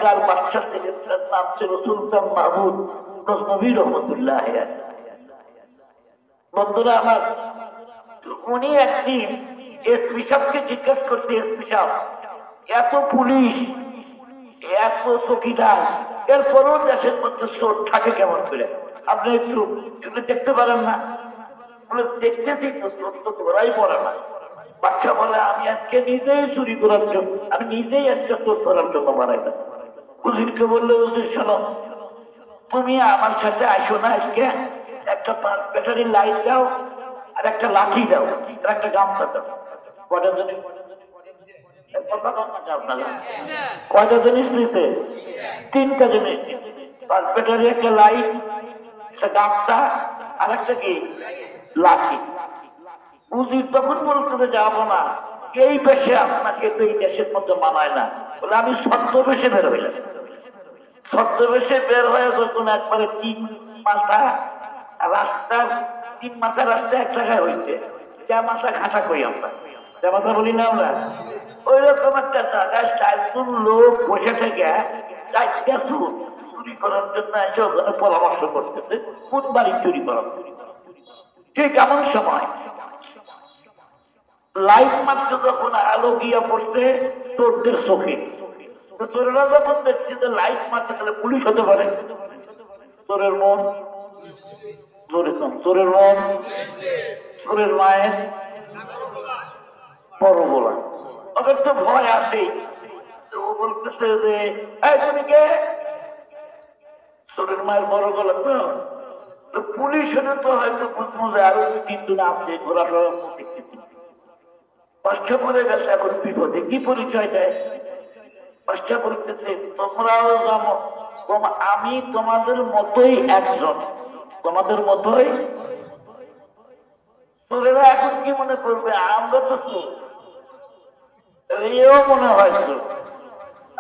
মক্কার বাদশা ছিলেন, তার নাম ছিল সুলতান মাহমুদ গজনবী রহমতুল্লাহ। বন্ধুরা আমার, উনি একদিন এসপি সাহেবকে জিজ্ঞেস করছে, এসপি সাহেব, এত পুলিশ, এত চৌকিদার, এরপরও দেশের মধ্যে চোর থাকে কেমন করে? আপনি একটু দেখতে পারেন না? বলে দেখতেছি তো, চোর তো ধরাই পড়ে না। বাচ্চা বলে, আমি আজকে নিজেই চুরি করার জন্য, আমি নিজেই আজকে চোর ধরার জন্য বানাইলাম। উজিরকে বললো, উজির শোনো, তুমি আমার সাথে আসো না, আজকে একটা ব্যাটারির লাইট দাও, আর একটা লাঠি দাও, আর একটা গামছা দাও। কয়টা জিনিস? কয়টা জিনিস নিতে? 3টা জিনিস নিতে, ব্যাটারি, একটা লাইট, একটা গামছা, আর একটা কি লাঠি। উজির তখন বলতে যাবো না, এই বেশে আপনাকে তো এই দেশের মধ্যে মানায় না। বলে আমি ছদ্মবেশে বের হইলাম। ছদ্মবেশে বের হয়ে যখন একবারে 3 মাথা রাস্তার 3 মাথা রাস্তা এক জায়গায় হয়েছে, যা মাথা ঘাটা কই আমরা, যা মাথা বলি না আমরা, ওই রকম একটা জায়গায় 4জন লোক বসে থেকে 4টা চোর চুরি করার জন্য এসে ওখানে পরামর্শ করতেছে কোন বাড়ি চুরি করার। ঠিক এমন সময় লাইট মাত্র যখন আলো গিয়া পড়ছে চোরদের চোখে, চোরেরা যখন দেখছে যে লাইট মারছে, তাহলে পুলিশ হতে পারে। চোরের মন, চোরের মন, চোরের মায়ের বড় গোলা, ওদের তো ভয় আছে। ও বলতেছে যে, এই তুমি কে? চোরের মায়ের বড় গলা তো পুলিশ হলে তো হয়তো বুঝবো যে আরো 2-3 জন আছে, ঘোরাফেরা দেখতেছি। বাচ্চা মরে গেছে, এখন বিপদে। কি পরিচয় দেয়? বাচ্চা বলতেছে, তোমরাও জানো আমি তোমাদের মতোই একজন, তোমাদের মতোই। চোরেরা এখন কি মনে করবে? আমরা তো চোর, এও মনে হয় চোর।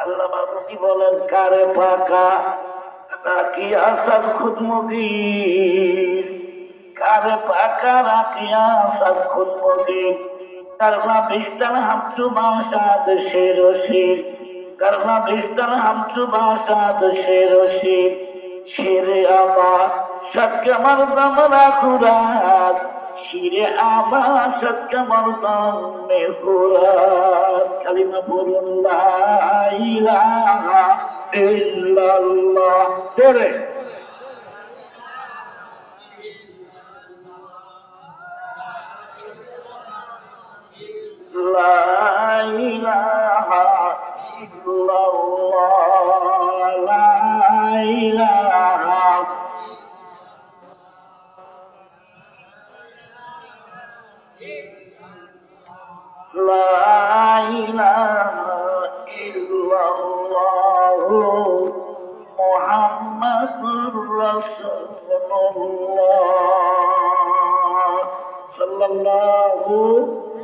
আল্লাহ বাবু কি বলেন, কারে পাকা রাখি আসার খুদমগির, কারে পাকা রাখি আসার খুদমগির, কারনা বিস্তার হামচু বাসাদ শেরশির, কারনা বিস্তার হামচু বাসাদ শেরশির, শেরে আবার সৎকে মরদম রাখুরাত, শিরে আবার সৎকে মরদম মেহুরাত। কালিমা বলুন লা ইলাহা ইল্লাল্লাহ। জোরে লা ইলাহা ইল্লাল্লাহ, লা ইলাহা লা ইলাহা ইল্লাল্লাহ মুহাম্মাদুর রাসূলুল্লাহ সাল্লাল্লাহু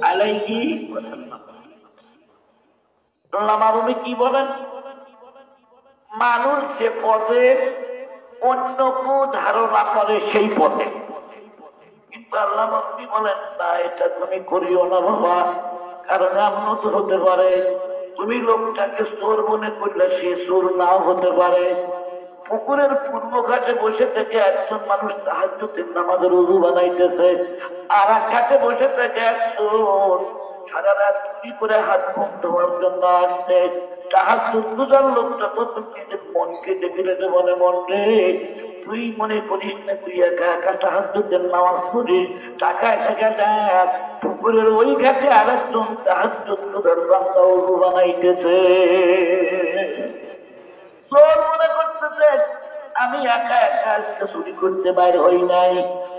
আলাইহি ওয়াসাল্লাম। আল্লাহ মারুমি কি বলেন? মানুষ যে পথে অন্য কেউ ধারণা করে সেই পথে, কিন্তু আল্লাহ মারুমি বলেন না, এটা তুমি করিও না বাবা, কারণ এমন তো হতে পারে তুমি লোকটাকে চোর মনে করলে সে চোর নাও হতে পারে। পুকুরের পূর্ব ঘাটে বসে থেকে একজন মানুষ তাহাজ্জুদের নামাজের ওযু বানাইতেছে, আর এক ঘাটে বসে থেকে এক চোর সারা রাত চুরি করে হাত মুখ ধোয়ার জন্য আসছে। তাহাজ্জুদ বুঝার লোকটা তো নিজের মনকে ডেকে ডেকে বলে, মন রে, তুই মনে করিস না তুই একা একা তাহাজ্জুদের নামাজ পড়িস, টাকায় টাকা দেখ, পুকুরের ওই ঘাটে আর একজন তাহাজ্জুদ বান্দা ওযু বানাইতেছে। চোর মনে করতেছে আমি একা একা আজকে চুরি করতে বাইর হই নাই,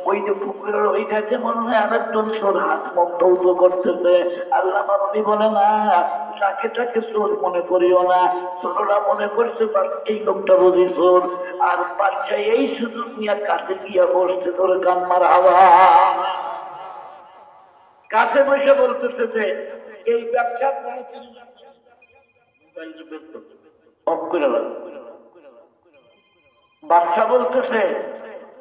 ওই যে পুকুরের ওই ঘাটে মনে হয় আরেকজন চোর হাত মুখ ধৌত করতেছে। আল্লাহ নবী বলে না, তাকে তাকে চোর মনে করিও না। চোররা মনে করছে এই লোকটা বুঝি চোর, আর বাচ্চা এই সুযোগ নিয়ে কাছে গিয়া বসতে ধরে গান মারা আওয়াজ, কাছে বসে বলতেছে যে এই ব্যবসা বাদশা বলতেছে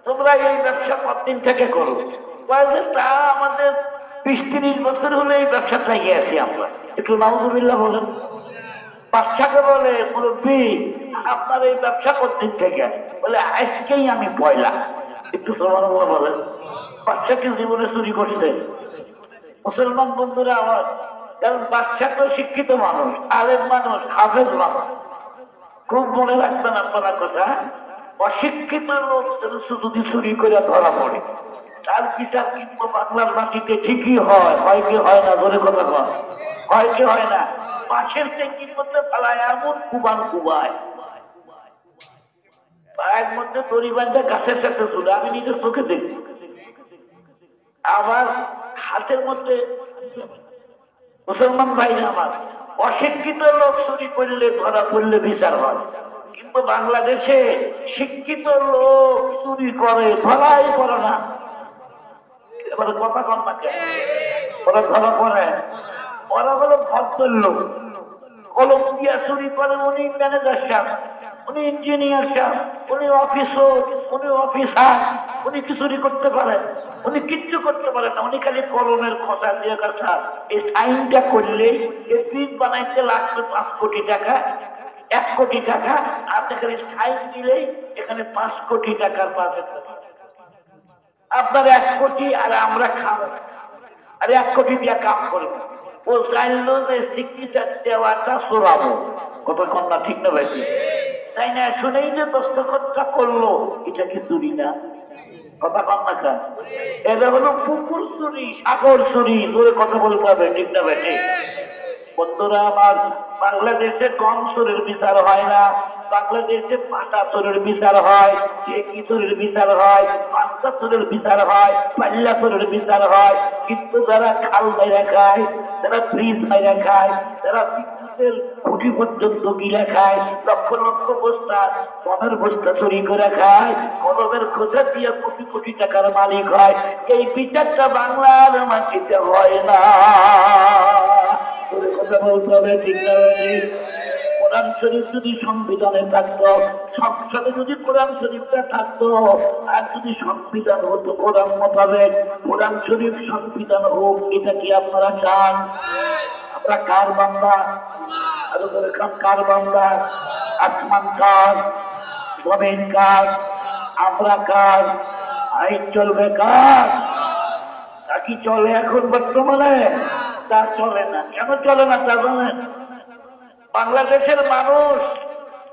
তোমরা এই ব্যবসা কতদিন থেকে করো? তা আমাদের 20-30 বছর হলে এই ব্যবসাটা গিয়েছি আমরা। একটু নাউজুবিল্লাহ বলেন। বাচ্চাকে বলে মুরব্বী আপনার এই ব্যবসা করতে থেকে বলে আজকেই আমি পয়লা। একটু তোমার বলেন বাচ্চাকে জীবনে চুরি করছে। মুসলমান বন্ধুরা আমার, কারণ বাচ্চা তো শিক্ষিত মানুষ, আলেম মানুষ, হাফেজ মানুষ। খুব মনে রাখবেন আপনারা কথা, অশিক্ষিত লোক যদি চুরি করে ধরা পড়ে তার বিচার কিন্তু বাংলার মাটিতে ঠিকই হয়। হয় কি হয় না? ধরে কথা কয় হয় কি হয় না? পাশের ট্যাঙ্কির মধ্যে ফেলায় এমন কুবান কুবায়, পায়ের মধ্যে দড়ি বাঁধা গাছের সাথে ঝুলে, আমি নিজের চোখে দেখছি। আবার হাতের মধ্যে, মুসলমান ভাই আমার, অশিক্ষিত লোক চুরি করলে ধরা পড়লে বিচার হয়, কিন্তু বাংলাদেশে শিক্ষিত লোক চুরি করে ধরাই পড়ে না। এবারে কথা কন না কেন? ওরা ধরা পড়ে, ওরা হলো ভদ্র লোক। কলম দিয়া চুরি করে উনি ম্যানেজার সাহেব, উনি ইঞ্জিনিয়ার সাহেব, উনি অফিসার, উনি অফিসার, উনি কি চুরি করতে পারেন? উনি কিচ্ছু করতে পারেন না, উনি খালি কলমের খোঁচা দিয়ে কথা এই সাইনটা করলে এই প্রিন্ট বানাইতে লাগবে 5 কোটি টাকা, 1 কোটি টাকা। আপনি খালি সাইন দিলেই এখানে 5 কোটি টাকার পাবেন। আপনার 1 কোটি আর আমরা খাবো, আর 1 কোটি দিয়ে কাম করবো। ও চাইলো যে সিগনেচার দেওয়াটা চোরাবো। কথা কন্যা ঠিক না ভাই? তাই না? শুনেই যে দস্তখতটা করলো, এটা কি চুরি না? কথা কন্যা খা, এটা হলো পুকুর চুরি, সাগর চুরি। ধরে কথা বলতে হবে, ঠিক না ভাই? বন্ধুরা আমার, বাংলাদেশে কম চোরের বিচার হয় না, বাংলাদেশে পাটা চোরের বিচার হয়, ঢেকি চোরের বিচার হয়, পাঁচটা চোরের বিচার হয়, পাল্লা চোরের বিচার হয়। কিন্তু যারা খাল মাইরা খায়, যারা ব্রিজ মাইরা খায়, যারা বিদ্যুতের খুঁটি পর্যন্ত গিলা খায়, লক্ষ লক্ষ বস্তা গমের বস্তা চুরি করে খায়, কলমের খোঁজা দিয়ে কোটি কোটি টাকার মালিক হয়, এই বিচারটা বাংলার মাটিতে হয় না। কথা বলতে হবে, ঠিক না? কোরআন শরীফ যদি সংবিধানে থাকতো, সংসদে যদি কোরআন শরীফটা থাকতো, আর যদি সংবিধান হতো কোরআন মোতাবেক, কোরআন শরীফ সংবিধান হোক, এটা কি আপনারা চান? আমরা কার বান্দা? আরো করে কার বান্দা? আসমান কার, জমিন কার, আমরা কার? আইন চলবে কার? তা কি চলে এখন বর্তমানে? তা চলে না। কেন চলে না তা জানেন? বাংলাদেশের মানুষ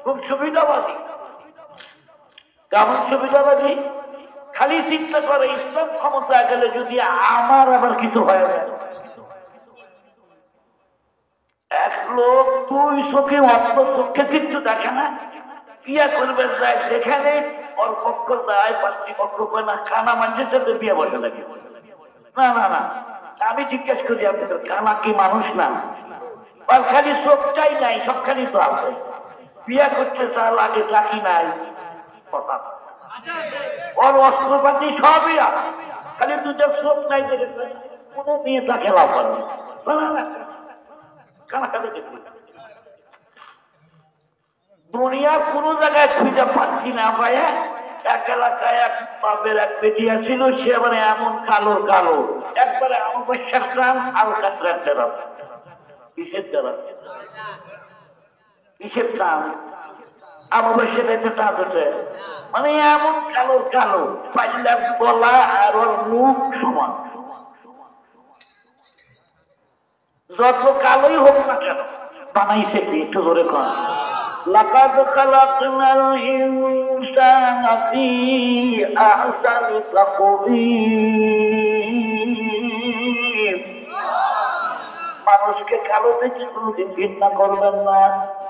খুব সুবিধাবাদী। কেমন সুবিধাবাদী? খালি চিন্তা করে ইসলাম ক্ষমতা গেলে যদি আমার আবার কিছু হয় না। এক লোক 2 চোখে, অন্য চোখে কিচ্ছু দেখে না, বিয়া করবে যায় সেখানে ওর পক্ষ দেয়, 5টি পক্ষ করে না, কানা মানুষের সাথে বিয়ে বসে লাগে। না না না, আমি জিজ্ঞেস করি আপনাদের, কানা কি মানুষ না? আর খালি চোখ চাই নাই, সবখানি তো আছে। বিয়া করতে চা লাগে, চাকি নাই, কথা ওর অস্ত্রপাতি সবই আছে, খালি দুধের চোখ নাই দেখে কোনো মেয়ে তাকে লাভ করে দুনিয়ার কোন জায়গায় খুঁজে পাচ্ছি না পায়। এক এলাকায় এক বাপের এক বেটিয়া ছিল, সে মানে এমন কালো কালো, একবারে অমাবস্যার টান, আলকাতরার দ্বারা। কিসের দ্বারা? কিসের টান? অমাবস্যাটাতে টান হচ্ছে, মানে এমন কালো কালো, পাইলার গলা আর ওর মুখ সমান। যত কালোই হোক না কেন, বানাইছে কি? একটু জোরে কর। লাকাদ খালাকনাল ইনসানা ফি আহসানি তাকওয়িম। মানুষকে কালো দেখে কোনোদিন ঘৃণা করবেন না।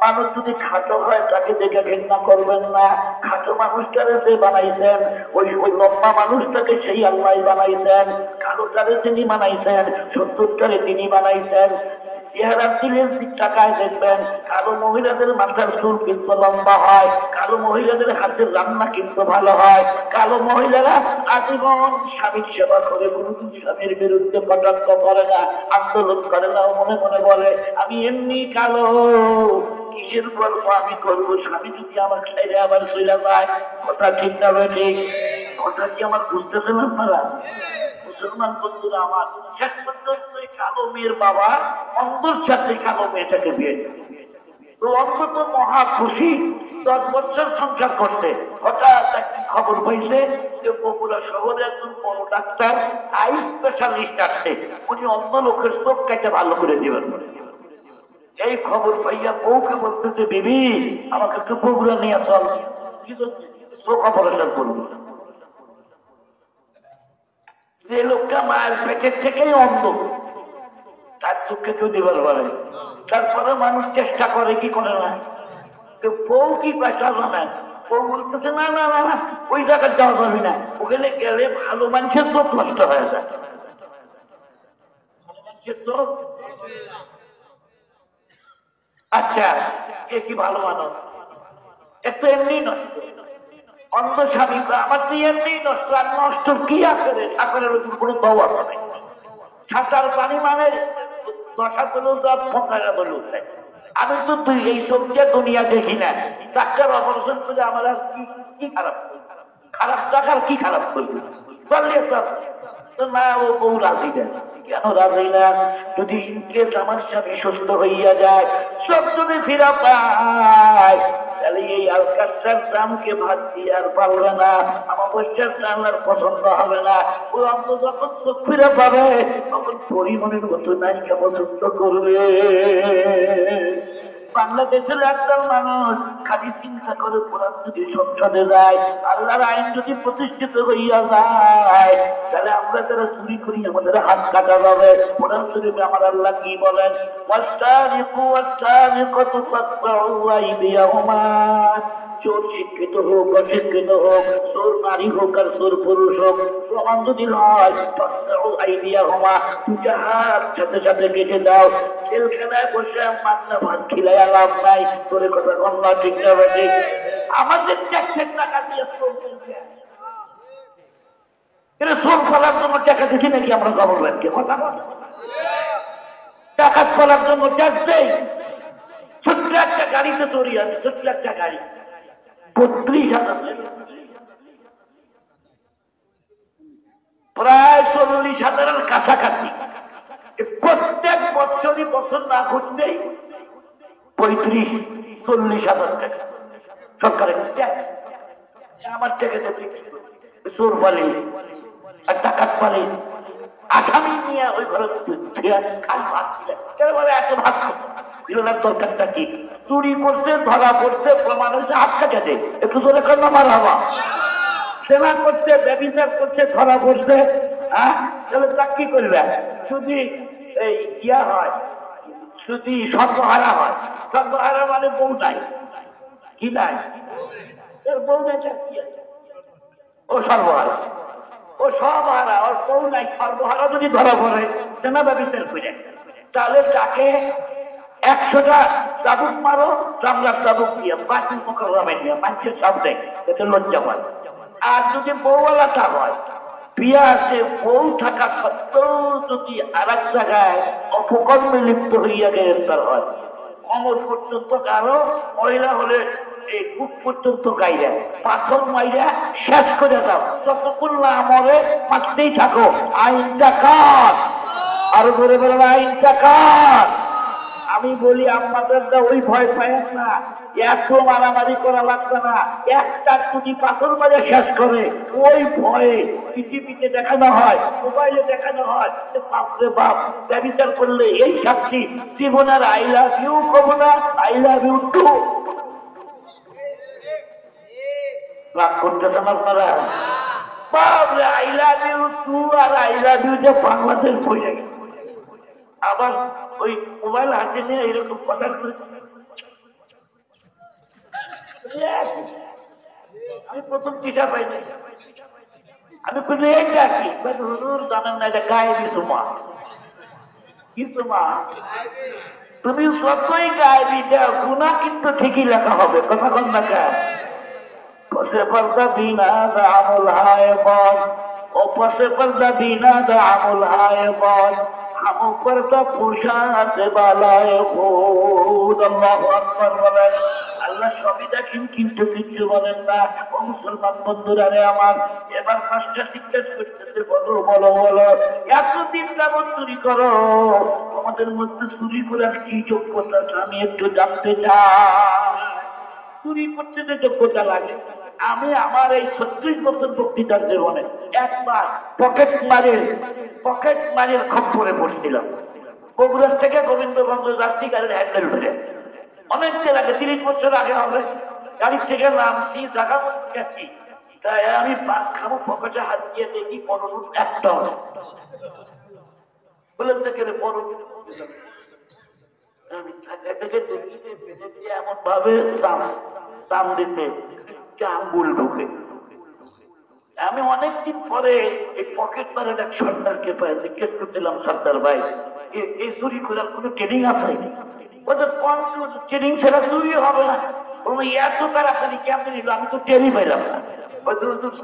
মানুষ যদি খাটো হয় তাকে দেখে ঘৃণা করবেন না। খাটো মানুষটারে যে বানাইছেন, ওই লম্বা মানুষটাকে সেই আল্লাহ বানাইছেন। কালোটারে তিনি বানাইছেন, 70টারে তিনি বানাইছেন। চেহারার দিলের দিক টাকায় দেখবেন, কালো মহিলাদের মাথার চুল কিন্তু লম্বা হয়, কালো মহিলাদের হাতের রান্না কিন্তু ভালো হয়, কালো মহিলারা আজীবন স্বামীর সেবা করে, কোনোদিন স্বামীর বিরুদ্ধে কটাক্ষ করে না, আন্দোলন করে না, মনে মনে বলে আমি এমনি কালো, কিসের গল্প আমি করবো, স্বামী যদি আমার ছেড়ে আবার চলে যায়। কথা ঠিক না? ঠিক কথা কি আমার বুঝতেছেন আপনারা? মুসলমান বন্ধুরা আমার, শেষ পর্যন্ত কালো মেয়ের বাবা অন্ধর সাথে কালো মেয়েটাকে বিয়ে তো অন্তত মহা খুশি, 10 বছর সংসার করছে। হঠাৎ একটি খবর পাইছে যে বগুড়া শহরে একজন বড় ডাক্তার, আই স্পেশালিস্ট আসছে, উনি অন্য লোকের চোখ কেটে ভালো করে দিবেন। এই খবর পাইয়া বউকে বলতেছে, বিবি আমাকে একটু বগুড়া নিয়ে চল, চোখ অপারেশন করবো। যে লোকটা মায়ের পেটের থেকেই অন্ধ, তার চোখে কেউ দিবার পারে। তারপরে মানুষ চেষ্টা করে, কি করে না, বউ কি পেশা জানে, বউ বলতেছে না না না না, ওই জায়গায় যাওয়া যাবে না, ওখানে গেলে ভালো মানুষের চোখ নষ্ট হয়ে যায়। আচ্ছা, এ কি ভালো মানুষ? একটু এমনি নষ্ট। অন্ধ স্বামী আমার তো এমনি নষ্ট, আর নষ্ট কি আছে রে? সাগরের ওজন কোনো দৌ আছে? সাঁতার পানি মানে 10 বলুন 15 বলুন। আমি তো তুই এই সবজি দুনিয়া দেখি না। ডাক্তার অপারেশন করে আমার আর কি খারাপ, খারাপ টাকার কি খারাপ করবি? বললে তো না, ও বউ রাজি না। কেন রাজি না? যদি ইনকেস আমার স্বামী সুস্থ হইয়া যায়, সব যদি ফিরা পায়, তাহলে এই আলকাট্রার দামকে ভাত দিয়ে আর পারবে না, আমার বস্যার দাম আর পছন্দ হবে না। ও অন্ত যখন চোখ ফিরে পাবে, তখন পরিমাণের মতো নায়িকা পছন্দ করবে। বাংলাদেশের একদল মানুষ খালি চিন্তা করে কোরআন যদি সংসদে যায়, আল্লাহর আইন যদি প্রতিষ্ঠিত হইয়া যায়, তাহলে আমরা যারা চুরি করি আমাদের হাত কাটা যাবে। কোরআন শরীফে আমার আল্লাহ কি বলেন? ওয়াসারিকু ওয়াসারিকাতু ফাকতাউ আইদিয়াহুমা। চোর শিক্ষিত হোক অশিক্ষিত হোক, চোর নারী হোক আর চোর পুরুষ হোক, সমান যদি হয়, আইডিয়া হমা, দুটা হাত সাথে সাথে কেটে দাও। জেলখানায় বসে মাছনা ভাত খিলাইয়া লাভ নাই। চোরের কথা কন্যা ঠিক না বেশি? আমাদের ট্যাক্সের টাকা দিয়ে চোর ফেলার জন্য টাকা দিচ্ছি নাকি আমরা গভর্নমেন্টকে? কথা টাকা ফেলার জন্য ট্যাক্স দেই। ছোট্ট একটা গাড়িতে চুরি আছে, ছোট্ট একটা গাড়ি 32,000, প্রায় 40,000-এর কাছাকাছি। প্রত্যেক বছরই বছর না ঘুরতেই 35-40,000 টাকা সরকারের ট্যাক্স। আমার টাকা দেবে চোর পালে আর ডাকাত পালে, আসামি নিয়ে ওই ঘরে খালি ভাত ছিলেন। কেন বলে এত ভাত ফিরোনার দরকারটা কি? চুরি করতে ধরা পড়তে প্রমাণ হয়েছে, হাত কাটে দেয়। একটু জোরে কর না, মার হওয়া। সেবা করতে, ব্যভিচার করতে ধরা পড়ছে, হ্যাঁ, তাহলে তা কি করবে? যদি এই ইয়া হয়, যদি সর্বহারা হয়, সর্বহারা মানে বউ নাই, কি নাই, বউ নাই, ও সর্বহারা, ও সব হারা, ওর বউ নাই, সর্বহারা যদি ধরা পড়ে, সেনা ব্যভিচার করে, তাহলে তাকে 100টা চাবুক মারো, চামড়ার চাবুক দিয়ে বাতিল মোকাররমে দিয়ে মানুষের সামনে, এতে লজ্জা পায়। আর যদি বউওয়ালাটা হয়, বিয়া আছে, বউ থাকা সত্ত্বেও যদি আর এক জায়গায় অপকর্মে লিপ্ত হইয়া গ্রেফতার হয়, কোমর পর্যন্ত কারো, মহিলা হলে এই বুক পর্যন্ত গাইরা পাথর মাইরা শেষ করে দাও, যতক্ষণ না মরে মারতেই থাকো। আইনটা কার? আরো ধরে বলেন, আইনটা কার? আমি বলি আপনাদের ওই ভয় পায় না, এত মারামারি করা লাগবে না। একটা যদি পাথর মারে শেষ করে, ওই ভয়ে পৃথিবীতে দেখানো হয়, মোবাইলে দেখানো হয়, বাপরে বাপ, ব্যভিচার করলে এই শাস্তি। জীবনের আই লাভ ইউ কব না, আই লাভ ইউ টু। রাগ করতেছেন আপনারা? বাপরে, আই লাভ ইউ টু আর আই লাভ ইউ যে বাংলাদেশ বই লাগে। আবার ওই মোবাইল হাতে নিয়ে এরকম কথা করেছে। আমি প্রথম দিশা পাইনি, আমি কোনো এইটা কি হুজুর জানেন না, এটা গায়েবি সুমা। কি সুমা? তুমি যতই গায়েবি যাও, গুনাহ কিন্তু ঠিকই লেখা হবে। কথা কন না কা? পশে পর্দা বিনা দা আমল হায় বল, ও পশে পর্দা বিনা দা আমল হায় বল, हम ऊपर तो पूछा से बालाए खुद। अल्लाहु আকবার বলেন। আল্লাহ সবই দেখেন কিন্তু কিছু বলেন না। ও মুসলমান বন্ধুরা রে আমার, এবার পাঁচটা জিজ্ঞেস করতেছে, বলো বলো বলো, এতদিন যাবত চুরি করো, আমাদের মধ্যে চুরি করার কি যোগ্যতা আছে আমি একটু জানতে চাই। চুরি করতে যে যোগ্যতা লাগে, আমি আমার এই 36 বছর বক্তৃতার জীবনে একবার পকেট মারের খপ্পরে পড়ছিলাম। বগুড়ার থেকে গোবিন্দগঞ্জ যাচ্ছি গাড়ির হ্যান্ডেল ধরে, অনেকদিন আগে 30 বছর আগে হবে। গাড়ি থেকে নামছি, জায়গা মতো গেছি, তাই আমি পান খাবো, পকেটে হাত দিয়ে দেখি পনেরো একটা বললাম দেখে পনেরো। আমি থেকে দেখি যে এমন ভাবে টান দিছে আঙ্গুল ঢুকে। আমি অনেকদিন পরে এই পকেট মারের এক সর্দারকে পাই, জিজ্ঞেস করছিলাম, সর্দার ভাই এই চুরি করার কোনো ট্রেনিং আছে? ট্রেনিং ছাড়া চুরি হবে না। এত তাড়াতাড়ি কেমন নিল, আমি তো ট্রেনই পাইলাম না।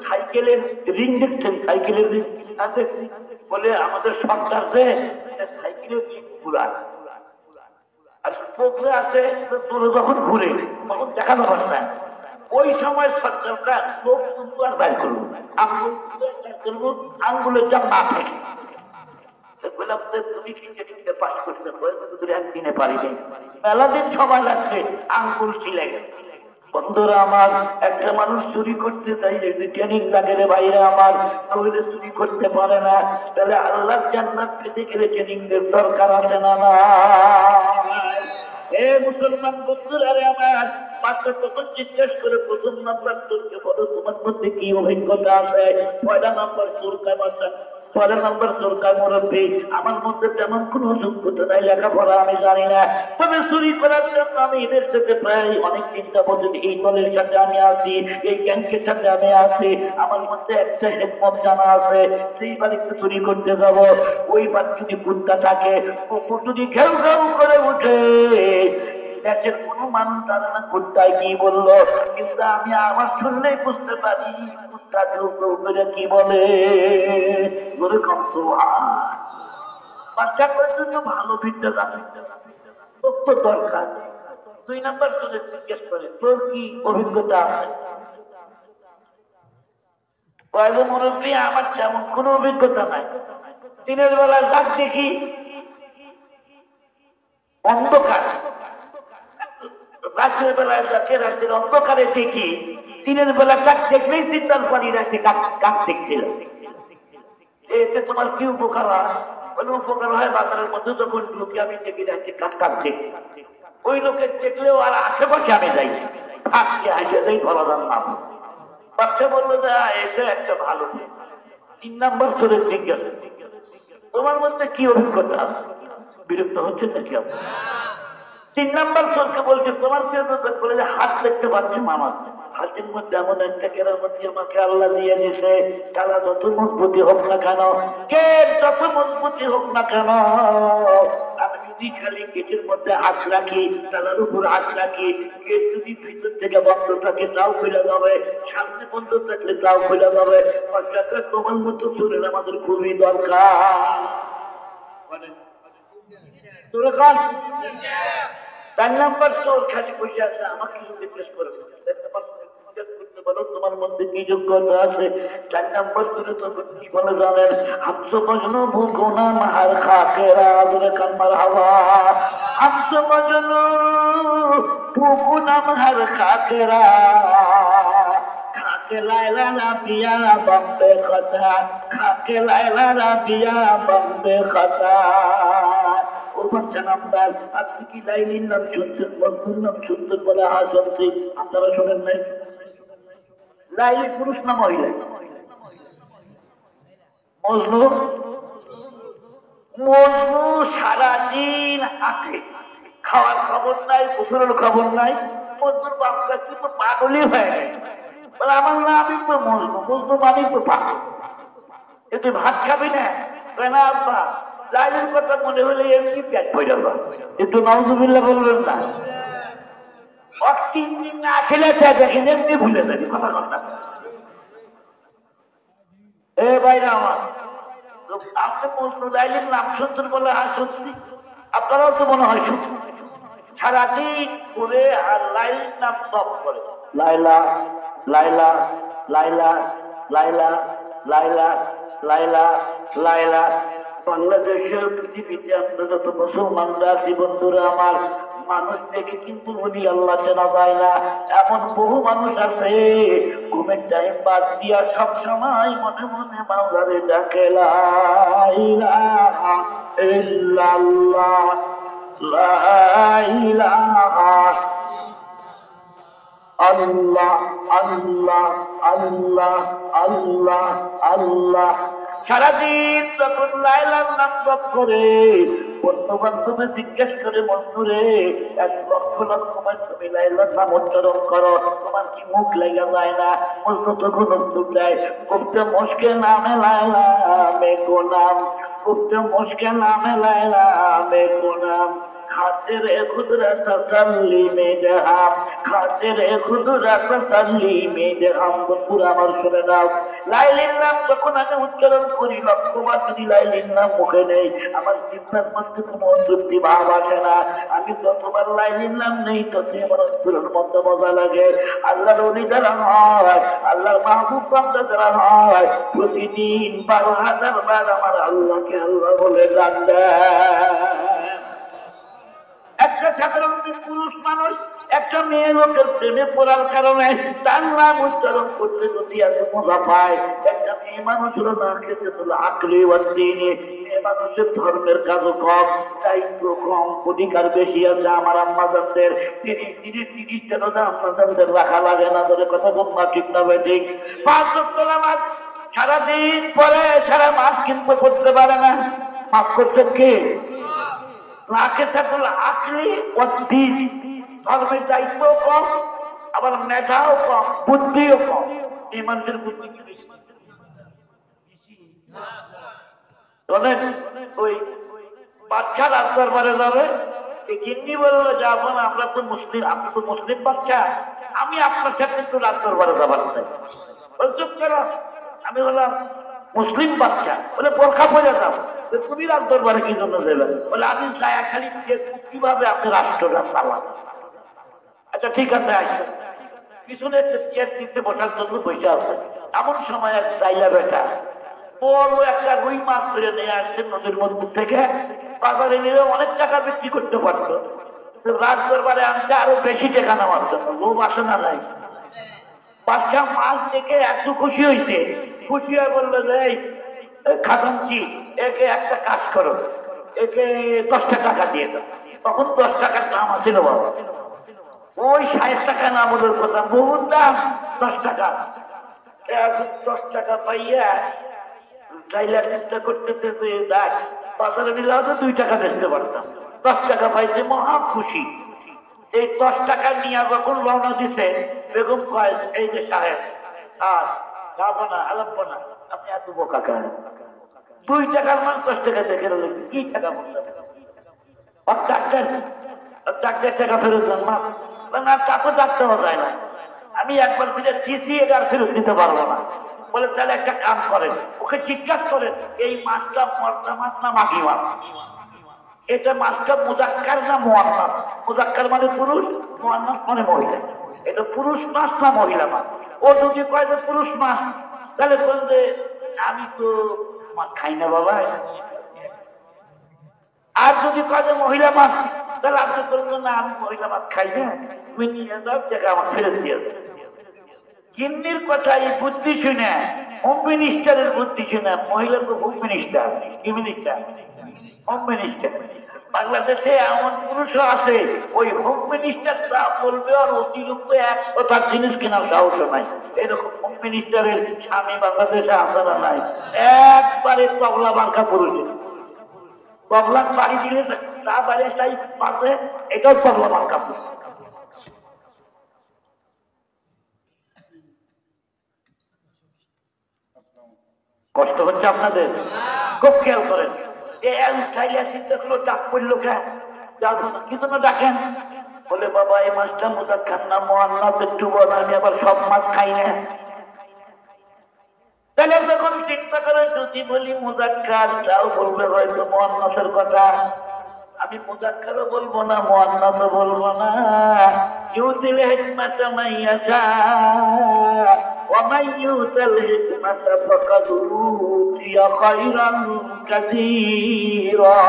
সাইকেলের রিং দেখছেন? সাইকেলের রিং দেখছি। বলে আমাদের সর্দার যে সাইকেলের রিং ঘুরায় আর পোকরে আছে, তোরা যখন ঘুরে তখন দেখানো পারে না। ওই সময় সরকারটা লোক আর বাইর করবো, আঙ্গুলের চাপ না থাকে। বললাম তুমি কি ট্রেনিংটা পাস করতে? একদিনে পারিনি, মেলা দিন সময় লাগছে, আঙ্গুল ছিলে গেছে। বন্ধুরা আমার, একটা মানুষ চুরি করতে চাই যদি ট্রেনিং লাগে রে ভাইরা আমার, তাহলে চুরি করতে পারে না। তাহলে আল্লাহর জান্নাত পেতে গেলে ট্রেনিং এর দরকার আছে না? না এ মুসলমান বন্ধুরা রে আমার, পাঁচটা তখন জিজ্ঞেস করে প্রথম নাম্বার চোরকে বলো তোমার মধ্যে কি অভিজ্ঞতা আছে? পয়লা নাম্বার চোর কামাচ্ছেন, পরের নাম্বার সরকার মুরব্বী, আমার মধ্যে তেমন কোনো যোগ্যতা নাই, লেখাপড়া আমি জানি না, তবে চুরি করার জন্য আমি এদের সাথে প্রায় অনেক চিন্তা বলছেন, এই দলের সাথে আমি আছি, এই ব্যাংকের সাথে আমি আছি, আমার মধ্যে একটা হেকমত জানা আছে, সেই বাড়িতে চুরি করতে যাব। ওই বাড়ি যদি কুত্তা থাকে, কুকুর যদি ঘেউ ঘেউ করে উঠে, দেশের কোন মানুষ জানে না কুত্তায় কি বললো, কিন্তু আমি আমার শুনলেই বুঝতে পারি কুত্তা ঘেউ ঘেউ করে কি বলে। বাচ্চাদের জন্য ভালো বিদ্যা জানে তো দরকার। দুই নাম্বার তোদের জিজ্ঞেস করে তোর কি অভিজ্ঞতা আছে? মুরব্বী আমার তেমন কোনো অভিজ্ঞতা নাই, দিনের বেলা যাক দেখি অন্ধকার, রাত্রের বেলায় যাকে রাত্রের অন্ধকারে দেখি, দিনের বেলা কাক দেখলেই চিন্তার পানি রাখতে কাক দেখছিল। এতে তোমার কি উপকার হয়? বলে উপকার হয় বাজারের মধ্যে যখন ঢুকে আমি দেখি রাখছি কাক দেখছি, ওই লোকের দেখলেও আর আশেপাশে আমি যাই ফাঁককে হাসে যাই ধরাদার নাম। বাচ্চা বললো যে এটা একটা ভালো। তিন নাম্বার চোরের জিজ্ঞাসা তোমার মধ্যে কি অভিজ্ঞতা আছে? বিরক্ত হচ্ছে নাকি আপনি? তিন নাম্বার চোরকে বলছে তোমার কি অভিজ্ঞতা? বলে যে হাত দেখতে পাচ্ছি মামা, হাতের মধ্যে এমন একটা কেরামতি আমাকে আল্লাহ দিয়ে দিয়েছে, তারা যত মজবুতি হোক না কেন, কে যত মজবুতি হোক না কেন, আমি যদি খালি গেটের মধ্যে হাত রাখি, তালার উপর হাত রাখি, গেট যদি ভিতর থেকে বন্ধ থাকে তাও খুলে যাবে, সামনে বন্ধ থাকলে তাও খুলে যাবে। বাচ্চাটা তোমার মতো চোরের আমাদের খুবই দরকার। তোর কাজ 4 নাম্বার চোর খালি বসে আছে, আমাকে জিজ্ঞেস করে বলো তোমার মধ্যে কি যোগ্যতা আছে? 4 নাম্বার করে তো কি বলে জানেন? হামসো মজনু ভুকুনা মাহার খাকেরা আদরে কান্নার হাওয়া, হামসো মজনু ভুকুনা মাহার খাকেরা খাকে লাইলা না বিয়া বম্বে কথা, খাকে লাইলা না বিয়া বম্বে কথা। ও বাচ্চা নাম্বার, আপনি কি লাইলির নাম শুনতেন, বন্ধুর নাম শুনতেন? বলে হ্যাঁ শুনছি। আপনারা শোনেন নাই? লাইলি পুরুষ না মহিলা? মজনু, মজনু সারাদিন হাঁটে, খাওয়ার খবর নাই, গোসলের খবর নাই, মজনুর বাচ্চা কিন্তু পাগলই হয়ে গেছে। বলে আমার নামই তো মজনু, মজনু মানেই তো পাগল। তুই ভাত খাবি না? না আব্বা, লাইলির কথা মনে হলে এমনি পেট ভরে যাবে। একটু নাউজুবিল্লাহ বলবেন না? 3 দিন না খেলে দেখেন এমনি ভুলে যাবি কথা কথা। এ ভাইরা আমার, আপনি মজনু লাইলির নাম শুনছেন? বলে হ্যাঁ শুনছি। আপনারাও তো মনে হয় শুনছেন। সারাদিন ঘুরে আর লাইলির নাম সব করে, লাইলা লাইলা লাইলা লাইলা লাইলা লাইলা লাইলা। বাংলাদেশের পৃথিবীতে আমরা যত মুসলমানরা আছি বন্ধুরা আমার, মানুষ দেখে কিন্তু উনি আল্লাহ চেনা যায় না। এমন বহু মানুষ আছে ঘুমের টাইম বাদ দিয়া সব সময় মনে মনে মাওলারে ডাকে লা ইলাহা ইল্লাল্লাহ, লা ইলাহা আল্লাহ আল্লাহ আল্লাহ আল্লাহ আল্লাহ। সারাদিন যখন লাইলার নাম জপ করে, বন্ধু বান্ধবে জিজ্ঞেস করে, বন্ধুরে 1,00,000 মাস তুমি লাইলার নাম উচ্চারণ করো, তোমার কি মুখ লেগে যায় না? বলতো তখন উত্তর দেয়, গুপ্ত মুশকে নামে লাইলা মেকো নাম, গুপ্ত মুশকে নামে লাইলা মেকো নাম, খাতির খুদ রাস্তা সাল্লি মে দেহাম, খাতির খুদ রাস্তা সাল্লি মে দেহাম। বন্ধুরা আমার শুনে নাও, লাইলির নাম যখন আমি উচ্চারণ করি, লক্ষ্যবার যদি লাইলির নাম মুখে নেই, আমার জিহ্বার মধ্যে কোনো অতৃপ্তি ভাব আসে না। আমি যতবার লাইলির নাম নেই ততই আমার অন্তরের মধ্যে মজা লাগে। আল্লাহর ওলি যারা হয়, আল্লাহর মাহবুব বান্দা যারা হয়, প্রতিদিন 12,000 বার আমার আল্লাহকে আল্লাহ বলে ডাক দেয়। একটা সাধারণ পুরুষ মানুষ একটা মেয়ে লোকের প্রেমে পড়ার কারণে তার নাম উচ্চারণ করতে যদি এত মজা পায়, একটা মেয়ে মানুষ হলো না খেতে তোলা আকলি বাতিনি, মেয়ে মানুষের ধর্মের কাজও কম, দায়িত্ব কম, অধিকার বেশি আছে আমার আম্মাজানদের। 30টা রোজা আম্মাজানদের রাখা লাগে না, ধরে কথা বলবা ঠিক না ঠিক? 5 ওয়াক্ত নামাজ সারাদিন পরে সারা মাস কিন্তু করতে পারে না। মাফ করছে কে? ধর্মের দায়িত্ব কম, আবার মেধাও কম, বুদ্ধিও কম। এই মানুষের বুদ্ধি কি বেশি? ওই বাচ্চা রাত দরবারে যাবে, গিন্নি বললো যাবো না, আমরা তো মুসলিম, আপনি তো মুসলিম বাচ্চা, আমি আপনার সাথে একটু রাত দরবারে যাবার চাই। চুপ করো, আমি বললাম মুসলিম বাচ্চা, বলে বোরখা পরে যাও। তুমি রাত দরবারে কি জন্য দেবেন? বলে আমি চাই খালি দেখবো কিভাবে আপনি রাষ্ট্রটা চালান। আচ্ছা ঠিক আছে, আসেন। পিছনে চেয়ার দিতে বসার জন্য বসে আছে। এমন সময় এক চাইলা বেটা বড় একটা রুই মাছ ধরে নিয়ে আসছে নদীর মধ্যে থেকে, বাজারে নিয়ে অনেক টাকা বিক্রি করতে পারতো। রাত দরবারে আনছে আরো বেশি টাকা নেওয়ার জন্য। লোভ আসে না নাই? বাচ্চা মাছ দেখে এত খুশি হয়েছে, খুশি হয়ে বললো যে খাজানচি একে একটা কাজ করো, একে 10টা টাকা দিয়ে দাও। তখন 10 টাকার দাম আছিল বাবা, ওই 60 টাকা না বলার কথা, বহুত দাম 10 টাকা। 10 টাকা পাইয়া যাইলা চিন্তা করতেছে যে দেখ বাজারে নিলে হয়তো 2 টাকা বেচতে পারতাম, 10 টাকা পাইতে মহা খুশি। এই 10 টাকা নিয়ে যখন রওনা দিছে, বেগম কয় এই যে সাহেব আর যাবো না, আলাপবো না, আপনি এত বোকা কেন? 2 টাকার মান 10 টাকা দেখে কি টাকা বললাম? ডাক্তার ডাক্তার টাকা ফেরত দেন মা না, তা তো ডাক্তার যায় না, আমি একবার ফিরে দিছি, এটা আর ফেরত দিতে পারবো না। বলে তাহলে একটা কাম করেন, ওকে জিজ্ঞাসা করেন এই মাছটা মর্দা মাছ না মাগি মাছ, এটা মাছটা মুজাক্কার না মুয়ান্নাস? মুজাক্কার মানে পুরুষ, মুয়ান্নাস মানে মহিলা। এটা পুরুষ মাছ না মহিলা মাছ? ও যদি কয় যে পুরুষ মাছ, তাহলে বলবে আমি তো মাছ খাই না বাবা। আর যদি কয় যে মহিলা মাছ, তাহলে আপনি বলবেন না আমি মহিলা মাছ খাই না, তুমি নিয়ে যাও, টাকা আমার ফেরত দিয়ে দাও। গিন্নির কথা এই বুদ্ধি শুনে, হোম মিনিস্টারের বুদ্ধি শুনে, মহিলা তো হোম মিনিস্টার, কি মিনিস্টার? Home minister. বাংলাদেশে এমন পুরুষও আছে, ওই হোম মিনিস্টার যা বলবে আর অতিরিক্ত 100 জিনিস কেনার সাহস নাই। এরকম হোম মিনিস্টারের স্বামী বাংলাদেশে আছে না নাই? একবারে পগলা বাঙ্কা পুরুষ, পগলা বাড়ি দিলে তা বাড়ি তাই পাশে, এটাও পগলা বাঙ্কা পুরুষ। কষ্ট হচ্ছে আপনাদের? খুব খেয়াল করেন। ডাক পড়লো কেন? যাবো না, কি জন্য ডাকেন? বলে বাবা এই মাছটা মুজাক্কার না মুয়ান্নাস, একটু বল, আমি আবার সব মাছ খাই না। তাহলে যখন চিন্তা করে যদি বলি মুজাক্কার, তাও বলবে হয়তো মুয়ান্নাসের কথা। আমি মুজাক্কারও বলবো না, মুয়ান্নাসও বলবো না, يؤتي الحكمة من يشاء ومن يؤت الحكمة فقد أوتي خيرا كثيرا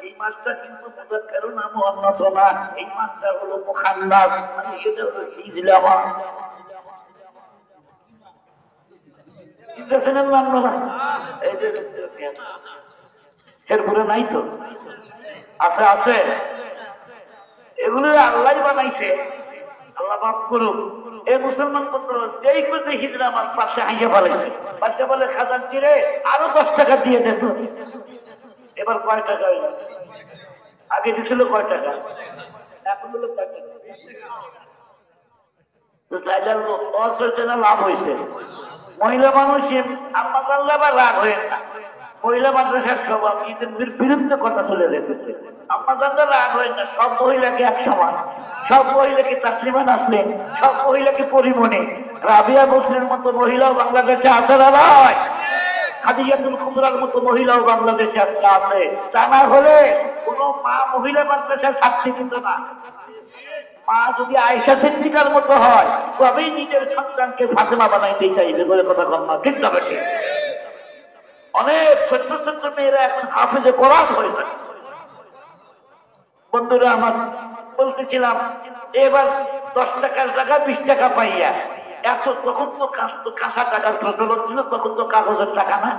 এই মাছটা কিন্তু মুযাক্কার না মুআন্নাস না, এই মাছটা হলো মুখান্নাস, মানে এটা হলো হিজলা মাছ। হিজলা নাম না, এই যে এরপরে নাই তো, আছে আছে, এগুলো আল্লাহ বানাইছে, আল্লাহ মাফ করুক। এই মুসলমান বন্ধু যেই করতে হিজলা মাছ পাশে হাইয়া ফেলাইছে, বাচ্চা বলে খাজানজি রে আরো 10 টাকা দিয়ে দে তো। এবার কয় টাকা হইল? আগে দিছিল কয় টাকা, এখন হলো কয় টাকা? লাভ হয়েছে। মহিলা মানুষ আবার রাগ হয়ে না, মহিলা মাদ্রাসার স্বভাব ঈদের বিরুদ্ধে কথা চলে যেতেছে। আপনাদের রাগ হয় না, সব মহিলাকে এক সমান, সব মহিলাকে তাসলিমা নাসরিন, সব মহিলাকে পরিমণি, রাবিয়া বসরির মতো মহিলাও বাংলাদেশে আছে না নয়? খাদিজাতুল কুবরার মতো মহিলাও বাংলাদেশে আজকে আছে। তা না হলে কোন মা মহিলা মাদ্রাসার ছাত্রী দিত না। মা যদি আয়েশা সিদ্দিকার মতো হয় তবেই নিজের সন্তানকে ফাতেমা বানাইতে চাইবে বলে কথা কম না, ঠিক না বেশি? অনেক ছোট্ট ছোট্ট মেয়েরা এখন হাফেজে কোরআন হয়ে যায়। বন্ধুরা আমার বলতেছিলাম, এবার 10 টাকার টাকা 20 টাকা পাইয়া এত, তখন তো কাঁচা টাকার প্রচলন ছিল, তখন তো কাগজের টাকা না।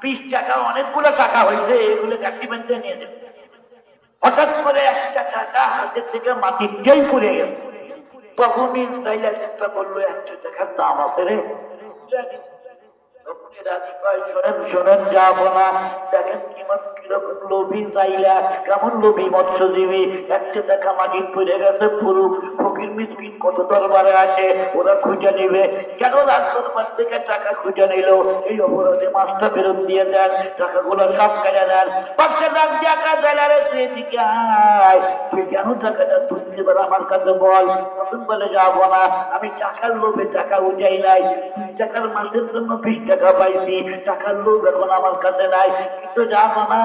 20 টাকা অনেকগুলো টাকা হয়েছে, এগুলো কাটি বাঁধতে নিয়ে যাবে। হঠাৎ করে একটা টাকা হাতের থেকে মাটির যেই পড়ে গেছে, তখনই চাইলে চিন্তা করলো 1 টাকার দাম আছে রে। শোনেন যাবো না, দেখেন কিরকম লোভী চাইলা, কেমন লোভী মৎস্যজীবী। 1 টাকা মাটির পড়ে গেছে, পুরো ফকির মিসকিন কত দরবারে আসে, ওরা খুঁজে নিবে। কেন রাত দরবার থেকে টাকা খুঁজে নিল? এই অপরাধে মাছটা ফেরত দিয়ে দেন, টাকাগুলো সব কেটে দেন। পাঁচটা লাখ টাকা জেলারে দিকে আয়, তুই কেন টাকাটা তুলতে এবার আমার কাছে বল। তখন বলে যাবো না, আমি টাকার লোভে টাকা উঠাই নাই, 2 টাকার মাছের জন্য 20 টাকা পাইছি, টাকার লোভ এখন আমার কাছে নাই। কিন্তু যাবো না,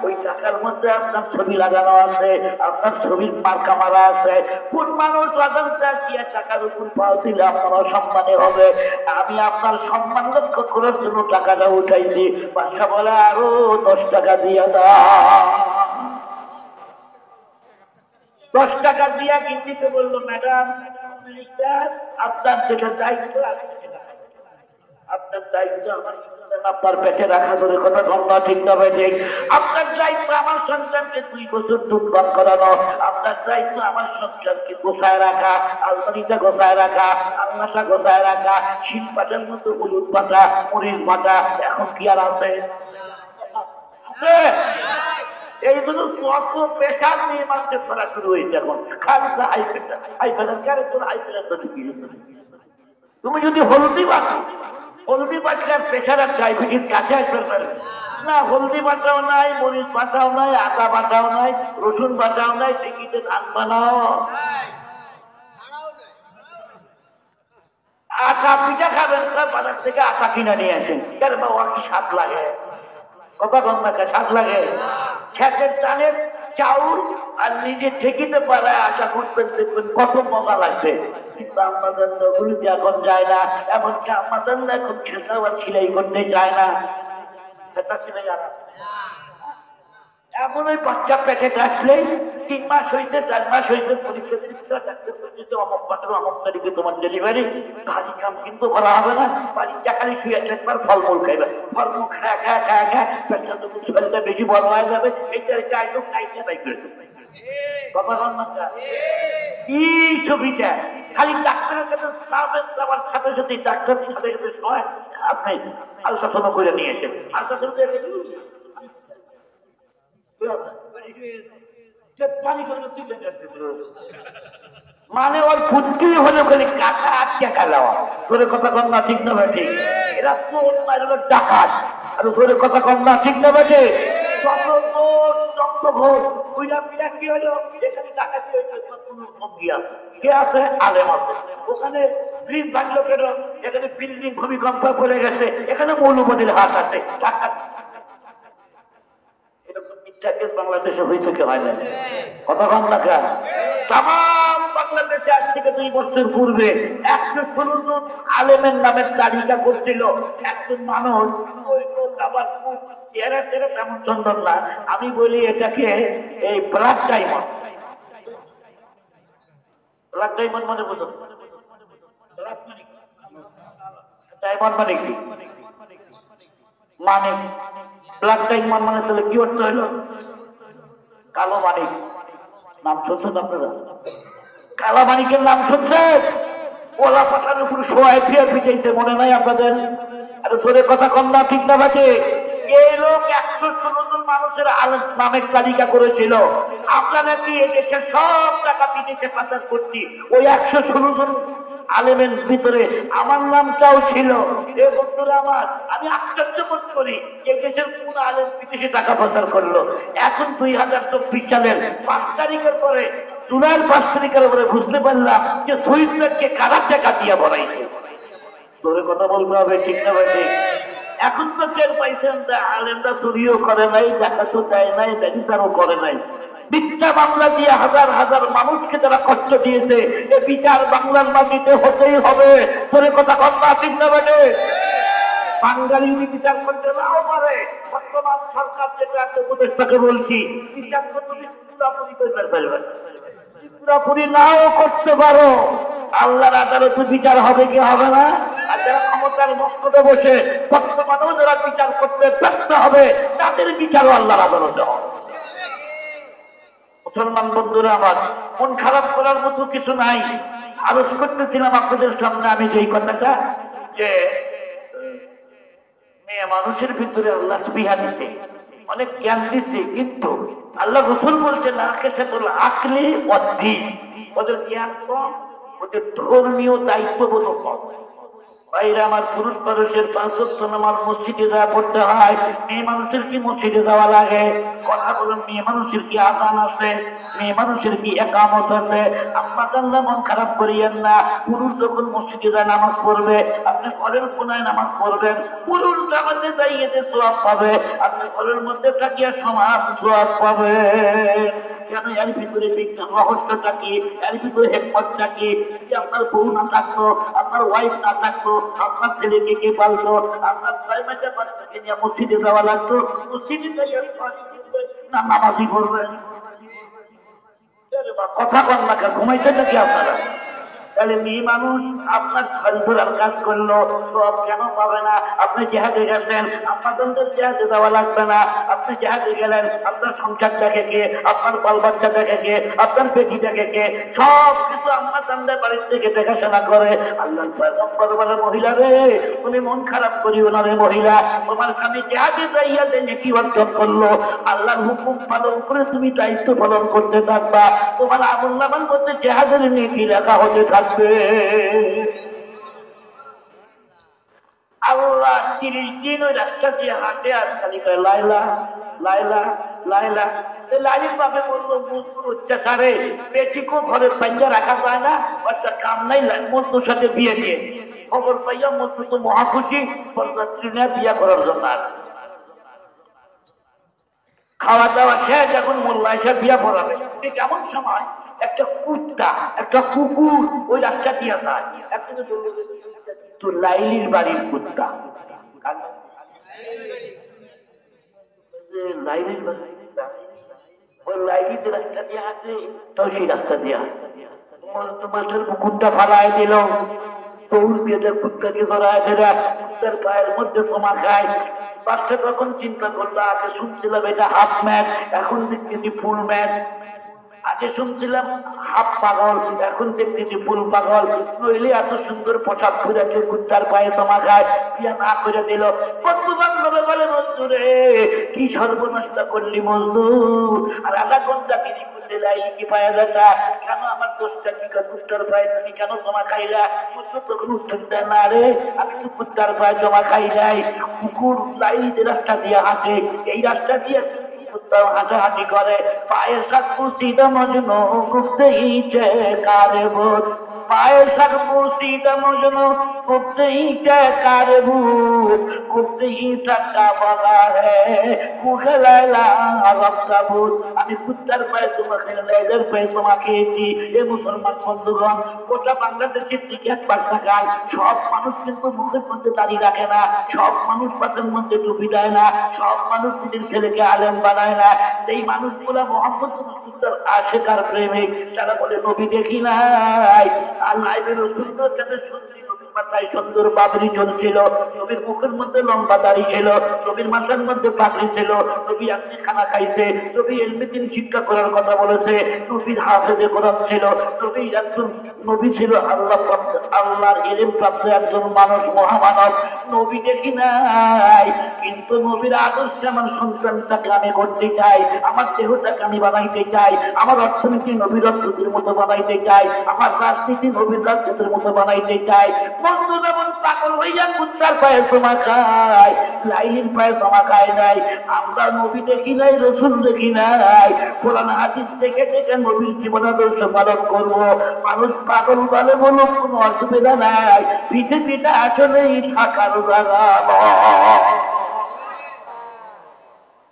ওই টাকার মধ্যে আপনার ছবি লাগানো আছে, আপনার ছবির মার্কা মারা আছে। কোন মানুষ অজান্তে আসিয়া টাকার উপর পাও দিলে আপনার অসম্মানে হবে। আমি আপনার সম্মান রক্ষা করার জন্য টাকাটা উঠাইছি। বাদশা বলে আরো 10 টাকা দিয়ে দাও। 10 টাকা দিয়া গিন্নিকে বললো, ম্যাডাম মিনিস্টার, আপনার যেটা দায়িত্ব আপনার দায়িত্ব আমার সন্তান আপনার পেটে রাখা, ধরে কথা বলবা ঠিক না ভাই? আপনার দায়িত্ব আমার সন্তানকে 2 বছর দুধ পান করানো, আপনার দায়িত্ব আমার সংসারকে গোছায় রাখা, আলমারিটা গোছায় রাখা, আলনাটা গোছায় রাখা। শীত পাটার মতো হলুদ পাটা, মরিচ পাটা এখন কি আর আছে? এইগুলো কত পেশার নিয়ে মানুষের করা শুরু হয়েছে এখন। খালি high pressure, high pressure, character high pressure. তুমি যদি হলুদি বাটো, হলদি বাটলে প্রেশার আর ডায়াবেটিস কাছে আসবে না। হলদি বাটাও নাই, মরিচ বাটাও নাই, আদা বাটাও নাই, রসুন বাটাও নাই, ঢেঁকিতে ধান বানাও। আটা পিঠা খাবেন, তার বাজার থেকে আটা কিনে নিয়ে আসেন। কেন বাবা কি স্বাদ লাগে? কথা গঙ্গাকে স্বাদ লাগে? খেতের ধানের চাউল আর নিজে ঠেকিতে পারে আশা করবেন, দেখবেন কত মজা লাগবে। কিন্তু আমাদের নগরীতে এখন যায় না, এমনকি আমাদের এখন খেতে আবার সিলাই করতে চায় না। খেতা সিলাই আর এমন ওই বাচ্চা পেটে আসলেই 3 মাস হয়েছে, 4 মাস হয়েছে, পরীক্ষা অমুক পাত্র অমুক তারিখে তোমার ডেলিভারি। ভারী কাম কিন্তু করা হবে না, বাড়িটা খালি শুয়ে থাকবার, ফলমূল খাইবে। ফলমূল খায় খায় খায় খায় পেটটা যখন শরীরটা বেশি বড় হয়ে যাবে, এই তারিখে আসো খাইছে বাই করে দেবে। কি সুবিধা! খালি ডাক্তারের কাছে যাওয়ার সাথে সাথে ডাক্তারের সাথে সাথে সময় আপনি আলোচনা করে নিয়েছেন। আলোচনা মানে ওর বুদ্ধি হলো খালি কাটা টাকা দেওয়া। তোর কথা কম না, ঠিক না বেঠে? এরা চোর না, এরা ডাকাত। আর তোর কথা কম না, ঠিক না বেঠে? ওখানে ব্রিজ ভাঙলো কেন? এখানে বিল্ডিং ভূমিকম্প পড়ে গেছে, এখানে মৌলবাদীর হাত আছে। চাকরি বাংলাদেশে হয়েছে কি হয় না? কথা কম না কেন? তাম বাংলাদেশে আজ থেকে 2 বছর পূর্বে 116 জন আলেমের নামের তালিকা করছিল। একজন মানুষ ওই লোক আবার খুব চেহারা তেমন সুন্দর না, আমি বলি এটাকে এই ব্ল্যাক ডায়মন্ড। ব্ল্যাক ডায়মন্ড মানে বুঝুন, ডায়মন্ড মানে কি? মানে ব্ল্যাক ডায়মন্ড মানে তাহলে কি অর্থ হইল? কালো মানিক। নাম শুনছেন আপনারা? কালো মানিকের নাম শুনছেন? ওলা পাঠার উপর সোয়াই ফিয়ার পিটাইছে, মনে নাই আপনাদের? আরে জোরে কথা কম না, ঠিক না বাকি? এই লোক 116 জন মানুষের নামের তালিকা করেছিল। আমরা নাকি এদেশের সব টাকা বিদেশে পাচার করছি, ওই 116 জন আলেমের ভিতরে আমার নামটাও ছিল। এ বন্ধুরা আমার, আমি আশ্চর্য বোধ করি এই দেশের কোন আলেম বিদেশে টাকা পাচার করলো। এখন 2024 সালের 5 তারিখের পরে, জুলাইয়ের 5 তারিখের পরে বুঝতে পারলাম যে শহীদ ব্যাগকে কারা টাকা দিয়ে বানাইছে। তোরে কথা বলতে হবে, ঠিক না ভাই? এখন তো টের পাইছেন যে আলেমরা চুরিও করে নাই, ডাকাতও দেয় নাই, ব্যভিচারও করে নাই। মিথ্যা মামলা দিয়ে হাজার হাজার মানুষকে যারা কষ্ট দিয়েছে, এ বিচার বাংলার মাটিতে হতেই হবে। তোরে কথা কম না, ঠিক না ভাই? বাঙালি বিচার করতে নাও পারে, বর্তমান সরকার যেটা উপদেষ্টাকে বলছি, বিচার করতে পুরাপুরি করতে পারবেন, পুরাপুরি নাও করতে পারো, আল্লাহর আদালতে বিচার হবে কি হবে না? আর যারা ক্ষমতার মস্তকে বসে বর্তমানেও যারা বিচার করতে ব্যর্থ হবে, তাদের বিচারও আল্লাহর আদালতে হবে। মুসলমান বন্ধুরা আমার, মন খারাপ করার মতো কিছু নাই। আরজ করতেছিলাম আপনাদের সামনে আমি যেই কথাটা, যে মেয়ে মানুষের ভিতরে আল্লাহ বিহা দিছে, অনেক জ্ঞান দিছে, কিন্তু আল্লাহ রসুল বলছে না কেসাতুল আকলি অদ্দীন, ওদের জ্ঞান কম, ওদের ধর্মীয় দায়িত্ববোধ কম। ভাইরা আমার, পুরুষ মানুষের 5 ওয়াক্ত নামাজ মসজিদে যাওয়া পড়তে হয়, মেয়ে মানুষের কি মসজিদে যাওয়া লাগে? কথা বলুন, মেয়ে মানুষের কি আযান আছে? মেয়ে মানুষের কি ইকামত আছে? আম্মা জানলা মন খারাপ করিয়েন না। পুরুষ যখন মসজিদে যায় নামাজ পড়বে, আপনি ঘরের কোনায় নামাজ পড়বেন, পুরুষ জামাতে দাঁড়িয়ে যে সওয়াব পাবে, আপনি ঘরের মধ্যে থাকিয়া সমান সওয়াব পাবে। কেন? এর ভিতরে বিজ্ঞান রহস্যটা কি? এর ভিতরে হিকমতটা কি? যদি আপনার বউ না থাকতো, আপনার ওয়াইফ না থাকতো, আপনার ছেলেকে কে পালতো? আপনার 6 মাসে 5 টাকা নিয়ে মসজিদে যাওয়া লাগতো, মসজিদে যাইয়া না নামাজি করবেন? কথা কন না, ঘুমাইছেন নাকি আপনারা? তাহলে মেয়ে মানুষ আপনার শরীর ধরার কাজ করলো, সব কেন পাবে না? আপনি জেহাদে গেছেন, আপনাদের জেহাদে দেওয়া লাগবে না। আপনি জেহাদে গেলেন, আপনার সংসার দেখে কে? আপনার বাল বাচ্চা দেখে কে? আপনার বেটি দেখে কে? সব কিছু আপনার তান্ডে বাড়ির থেকে দেখাশোনা করে। আল্লাহ পয়গম্বর বলে, মহিলা রে, তুমি মন খারাপ করিও না রে মহিলা, তোমার স্বামী জেহাদে যাইয়া যে নেকি অর্জন করলো, আল্লাহর হুকুম পালন করে তুমি দায়িত্ব পালন করতে থাকবা, তোমার আমলনামার মধ্যে জেহাদের নেকি লেখা হতে থাকবে। আল্লাহ 30 দিন ওই রাস্তা দিয়ে হাঁটে আর খালি কয় লাইলা লাইলা লাইলা। লাইলির বাপে বললো, মজদুর অত্যাচারে বেটিকে ঘরের পাইয়া রাখা যায় না, বাচ্চা কাম নাই, মজদুর সাথে বিয়ে দিয়ে। খবর পাইয়া মজদুর তো মহা খুশি, বরযাত্রী নিয়ে বিয়ে করার জন্য। খাওয়া দাওয়া শেষ, এখন মোল্লা এসে বিয়া পড়াবে। ঠিক এমন সময় একটা কুত্তা, একটা কুকুর ওই রাস্তা দিয়ে যায়। তো লাইলির বাড়ির কুত্তা, লাইলির বাড়ি, ওই লাইলি যে রাস্তা দিয়ে আসে, তো সেই রাস্তা দিয়ে মাছের কুকুরটা ফালায় দিল, দৌড় দিয়ে কুত্তাকে ধরায় দিলা, কুত্তার গায়ের মধ্যে তোমার খায়। বাচ্চা তখন চিন্তা করলো, আগে শুনছিলাম এটা হাফ ম্যাচ, এখন দেখতেছি ফুল ম্যাচ। আগে শুনছিলাম হাফ পাগল, এখন দেখতেছি ফুল পাগল। নইলে এত সুন্দর পোশাক ফুরাকে কুত্তার পায়ে তোমা খায়, বিয়া না করে দিল। বন্ধু বান্ধবে বলে, মজদু রে কি সর্বনষ্ট করলি মজদু, আর আধা ঘন্টা বিড়ি করলে লাইলি কি পায়া যাতা, কেন আমার দোষটা কি? কুত্তার পায়ে তুমি কেন জমা খাইলা? মজদু তখন উত্তর দেয়, না রে, আমি তো কুত্তার পায়ে জমা খাই নাই। কুকুর লাইলি যে রাস্তা দিয়ে হাঁটে, এই রাস্তা দিয়ে হাঁটাহাঁটি করে, পায়ের সাত পুষিদা মজনু গুপ্তে ইচ্ছে কারে বোধ। मायसर पोसीदा मुझनो गुप्त ही चकार भूत गुप्त ही सत्ता बना है कुखलाला रब्ता भूत আমি কুত্তার পায়ে চুমা খেয়ে লেজের পায়ে চুমা খেয়েছি এ মুসলমান বন্ধুগণ গোটা বাংলাদেশের দিকে একবার তাকান সব মানুষ কিন্তু মুখের মধ্যে দাঁড়িয়ে রাখে না সব মানুষ পাতের মধ্যে টুপি দেয় না সব মানুষ নিজের ছেলেকে আলেম বানায় না সেই মানুষগুলা মোহাম্মদ রসুলের আশিকার প্রেমিক তারা বলে নবী দেখি নাই আর লাইভে রসুলের কাছে শুনছি নবীর মাথায় সুন্দর বাবরি চলছিল নবীর মুখের মধ্যে লম্বা দাড়ি ছিল নবীর মাথার মধ্যে পাগড়ি ছিল নবী আপনি খানা খাইছে নবী এলমিদিন শিক্ষা করার কথা বলেছে নবীর হাফেজে কোরআন ছিল নবী একজন নবী ছিল আল্লাহ প্রাপ্ত আল্লাহর ইলম প্রাপ্ত একজন মানুষ মহামানব নবী দেখি নাই কিন্তু নবীর আদর্শে আমার সন্তানটাকে আমি করতে চাই আমার দেহটাকে আমি বানাইতে চাই আমার অর্থনীতি নবীর অর্থনীতির মতো বানাইতে চাই আমার রাজনীতি নবীর রাজনীতির মতো বানাইতে চাই বন্ধু যেমন পাগল হইয়া কুত্তার পায়ে জমা খায় লাইলির পায়ে জমা খায় নাই আমরা নবী দেখি নাই রসুল দেখি নাই কোরআন হাদিস থেকে থেকে নবীর জীবন আদর্শ পালন করবো মানুষ পাগল বলে বলুক কোনো অসুবিধা নাই পৃথিবীটা আসলেই থাকার জায়গা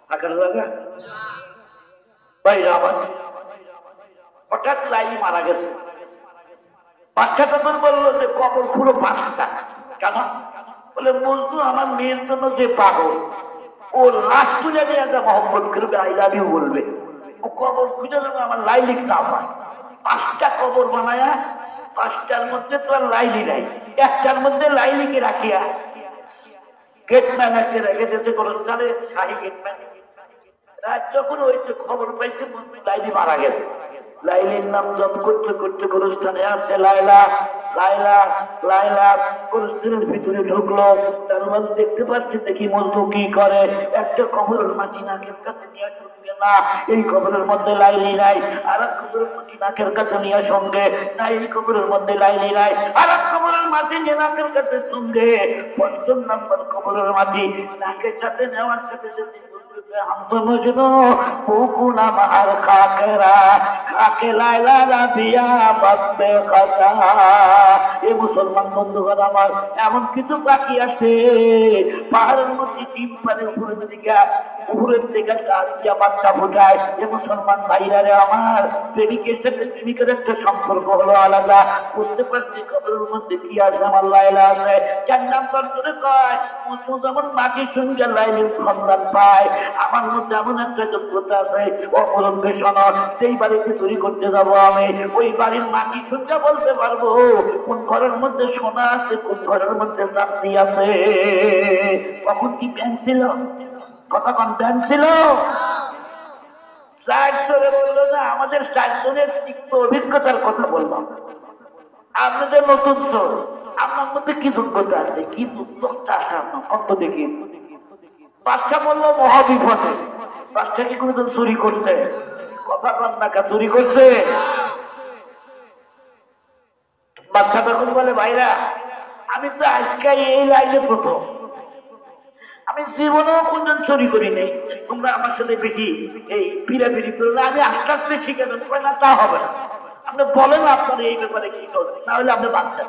থাকার জায়গা ভাইরা আমার হঠাৎ লাইলি মারা গেছে বাচ্চাটা তোর বললো যে কবর খুঁড়ো 5টা কেন বলে মজনু আমার মেয়ের জন্য যে পাগল ও লাশ তুলে নিয়ে যা মহব্বত করবে আই লাভ ইউ বলবে ও কবর খুঁজে দেবে আমার লাইলিক না পায় 5টা কবর বানায়া 5টার মধ্যে তো আর লাইলি নাই একটার মধ্যে লাইলিকে রাখিয়া গেটম্যান একটা রেখে দিয়েছে গোরস্থানে শাহী গেটম্যান রাত যখন হয়েছে খবর পাইছে লাইলি মারা গেছে লাইলির নাম জপ করতে করতে গোরস্থানে আসছে লাইলা লাইলা লাইলা গোরস্থানের ভিতরে ঢুকলো তার মধ্যে দেখতে পাচ্ছে দেখি মজনু কি করে একটা কবরের মাটি নাকের কাছে নিয়ে সঙ্গে না এই কবরের মধ্যে লাইলি নাই আর এক কবরের মাটি নাকের কাছে নিয়ে সঙ্গে না এই কবরের মধ্যে লাইলি নাই আর এক কবরের মাটি নিয়ে নাকের কাছে সঙ্গে 5ম নম্বর কবরের মাটি নাকের সাথে নেওয়ার সাথে সাথে हम समझनो फूकूना बाहर खाकरा खाके लाइला राबिया बब्बे खता এই মুসলমান বন্ধুগণ আমার এমন কিছু পাখি আছে পাহাড়ের মধ্যে ডিম পারে উপরের দিকে গাছ দিয়া বাচ্চা ফোটায় এই মুসলমান ভাইরা রে আমার প্রেমিকের সাথে প্রেমিকের একটা সম্পর্ক হলো আলাদা বুঝতে পারছি কবরের মধ্যে কি আছে আমার লাইলা আছে 4 নাম্বার করে কয় মজনু যেমন মাকে সঙ্গে লাইলের সন্ধান পায় আমার মধ্যে এমন একটা যোগ্যতা আছে অপরঙ্গে শোনো সেই বাড়িতে চুরি করতে যাবো আমি ওই বাড়ির মাটি সঙ্গে বলতে পারবো কোন ঘরের মধ্যে সোনা আছে কোন ঘরের মধ্যে চাঁদি আছে কখন কি প্যান ছিল কথা কোন প্যান ছিল বললো না আমাদের 4 জনের তিক্ত অভিজ্ঞতার কথা বললাম আপনাদের নতুন চোর আপনার মধ্যে কি যোগ্যতা আছে কি যোগ্যতা আছে আপনার কত দেখি বাচ্চা বললো মহাবিপদে বাচ্চা কি কোনোদিন চুরি করছে কথা কন না চুরি করছে বাচ্চা তখন বলে ভাইরা আমি তো আজকে এই লাইনে প্রথম আমি জীবনেও কোনদিন চুরি করি নাই তোমরা আমার সাথে বেশি এই ফিরাফিরি করলে আমি আস্তে আস্তে শিখে দেবো না তা হবে না আপনি বলেন আপনার এই ব্যাপারে কি চলবে তাহলে আপনি বাচ্চা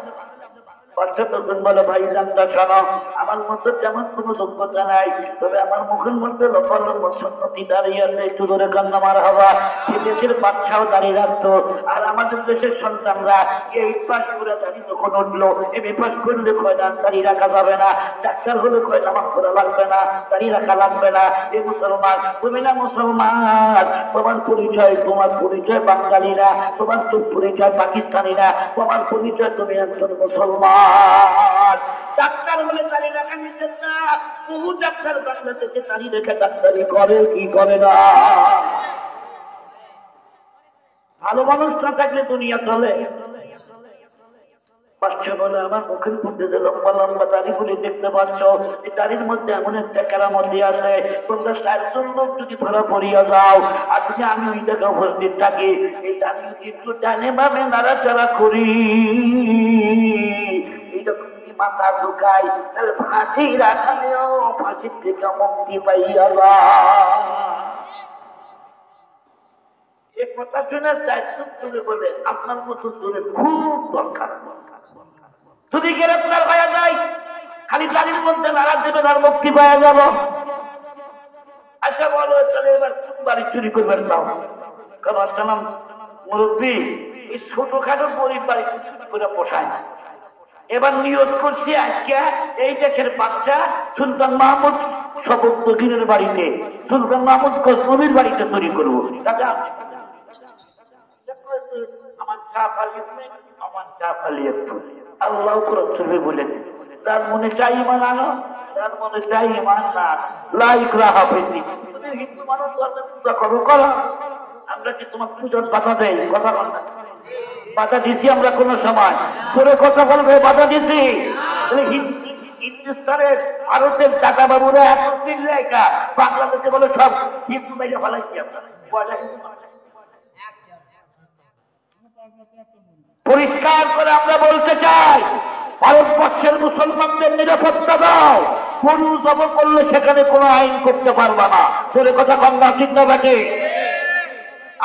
বাচ্চা তখন বলে ভাই জানটা শোনো আমার মধ্যে যেমন কোনো যোগ্যতা নাই তবে আমার মুখের মধ্যে লম্বা লম্বা সন্নতি দাঁড়িয়ে আছে একটু ধরে কান্না মারা হওয়া সে দেশের বাচ্চাও দাঁড়িয়ে রাখতো আর আমাদের দেশের সন্তানরা যে 8 পাস করে দাঁড়িয়ে তখন উঠলো এমএ পাস করলে কয় না দাঁড়িয়ে রাখা যাবে না ডাক্তার হলে কয় নামাজ পড়া লাগবে না দাঁড়িয়ে রাখা লাগবে না এ মুসলমান তুমি না মুসলমান তোমার পরিচয় বাঙালিরা তোমার পরিচয় পাকিস্তানিরা তোমার পরিচয় তুমি একজন মুসলমান ডাক্তার হলে দাঁড়িয়ে রাখা নিষেধ না বহু ডাক্তার বাংলাদেশে দাঁড়িয়ে রেখে ডাক্তারি করে কি করে না ভালো মানুষ না থাকলে দুনিয়া চলে বাচ্চা বলে আমার মুখের মধ্যে যে লম্বা লম্বা দাড়িগুলি দেখতে পাচ্ছ এই দাড়ির মধ্যে এমন একটা কেরামতি আছে তোমরা 4 জন লোক যদি ধরা পড়িয়া যাও আর যদি আমি ওই জায়গায় উপস্থিত থাকি এই দাড়ি যদি একটু ডানে বামে নাড়াচাড়া করি এইরকম যদি মাথা ঝুঁকাই তাহলে ফাঁসির আসামিও ফাঁসির থেকে মুক্তি পাইয়া এ কথা শুনে চারজন চলে বলে আপনার মতো চলে খুব দরকার। যদি গ্রেফতার হয়ে যায় খালি গাড়ির মধ্যে নাড়া দেবেন আর মুক্তি পাওয়া যাব। আচ্ছা বলো তাহলে এবার কোন বাড়ি চুরি করবেন তাও? কারণ আসলাম মুরব্বী এই ছোটখাটো গরিব বাড়িতে চুরি করে পোষায় না। এবার নিয়ত করছি আজকে এই দেশের বাচ্চা সুলতান মাহমুদ সবুদ্দিনের বাড়িতে, সুলতান মাহমুদ গজনবীর বাড়িতে চুরি করবো। আল্লাহ চলবে বলে তার মনে চাই ইমান আনো, তার মনে চাই ইমান না লাইক রাহা পেতি। তুমি হিন্দু মানুষ ধর্মের পূজা করো করো, আমরা কি তোমার পুজোর বাধা দেয়? কথা বল না। বাধা দিছি আমরা কোন সময়? তোরে কথা বলবে বাধা দিছি? হিন্দুস্তানের ভারতের টাকা বাবুরা এত চিল্লাইকা বাংলাদেশে বলে সব হিন্দু মেরে ফেলাইছি আমরা। পরিষ্কার করে আমরা বলতে চাই ভারতবর্ষের মুসলমানদের নিরাপত্তা দাও। গরু জব করলে সেখানে কোনো আইন করতে পারবা না। তোরে কথা গঙ্গা ঠিক না বাকি?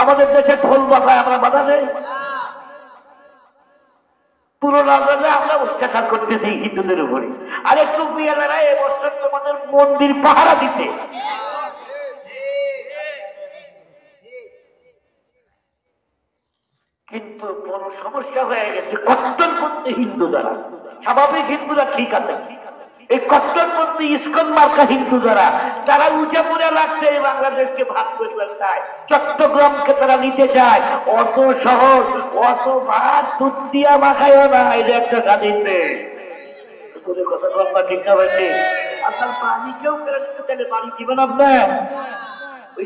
আমাদের দেশে ঢোল বাজায় আমরা বাধা নেই। পুরো রাজারে আমরা অত্যাচার করতেছি হিন্দুদের উপরে। আর একটু বিয়ালেরা এবছর তোমাদের মন্দির পাহারা দিচ্ছে। কিন্তু বড় সমস্যা হয়ে গেছে কট্টরপন্থী হিন্দু যারা। স্বাভাবিক হিন্দুরা ঠিক আছে, এই কট্টরপন্থী ইসকন মার্কা হিন্দু যারা, তারা উঠে পড়ে লাগছে এই বাংলাদেশকে ভাগ করতে চায়, চট্টগ্রামকে তারা নিতে চায়। অত সহজ, অত ভাত দুধ দিয়া মাখায়ও না। এটা একটা স্বাধীন দেশ। কথা বলবা ঠিক না হয়েছে? আপনার পানি কেউ কেড়ে নিতে চাইলে বাড়ি দিবেন আপনার? ওই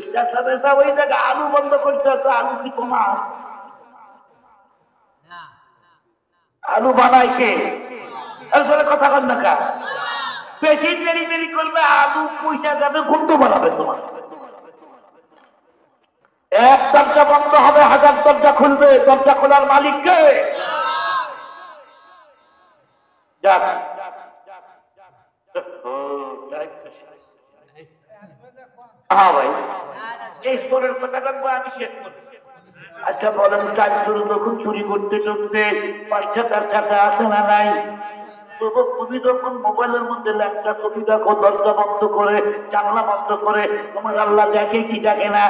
জায়গায় আলু বন্ধ করতে হতো। আলু কি তোমার? আলু বানায় কে? কথা বল না কা? বেশি দেরি দেরি করবে আলু পয়সা যাবে, ঘুমতে বানাবে তোমার। এক দরজা বন্ধ হবে, হাজার দরজা খুলবে। দরজা খোলার মালিককে? যাক হ্যাঁ ভাই, এই সোরের কথা বলবো আমি শেষ করবো। আচ্ছা বলেন, চার চুরি যখন চুরি করতে করতে বাচ্চা তার সাথে আসে না নাই? তুমি যখন মোবাইলের মধ্যে ল্যাপটপ ছবি দেখো, দরজা বন্ধ করে জানলা বন্ধ করে, তোমার আল্লাহ দেখে কি দেখে না?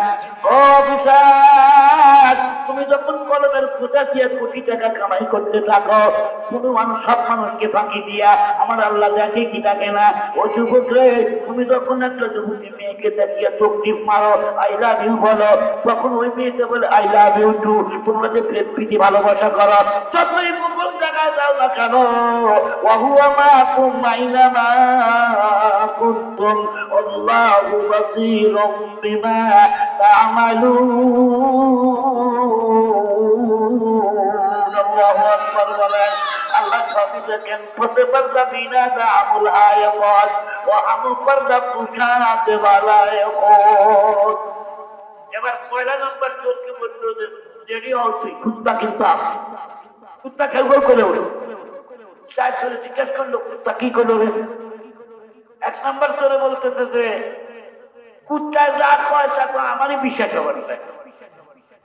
ও বিশাল, তুমি যখন কলমের খোঁজা দিয়ে কোটি টাকা কামাই করতে থাকো, কোনো মানুষ সব মানুষকে ফাঁকি দিয়া আমার আল্লাহ দেখে কি দেখে না? ও যুবক রে, তুমি যখন একটা যুবতী মেয়েকে দেখিয়া চোখ টিপ মারো, আই লাভ ইউ বলো, তখন ওই মেয়েকে বলে আই লাভ ইউ টু। তোমরা যে প্রেম প্রীতি ভালোবাসা করো, যতই গোপন জায়গায় যাও না কেন, وهو معكم أينما كنتم والله بصير بما تعملون الله أكبر বলেন আল্লাহ সবই দেখেন ফসে পর্দা বিনা দামুল আয়াত ওয়া আমু পর্দা পুশাতে বালায় খোদ। এবার পয়লা নাম্বার চোরকে বলল যে দেরি হচ্ছে, কুত্তা কিন্তু আছে। কুত্তা খেলবো করে ওঠে। চার চোরে জিজ্ঞাসা করলো কুত্তা কি করলো রে? এক নাম্বার চোরে বলতেছে যে কুত্তায় যা কয় তা তো আমারই বিশ্বাস হবে না।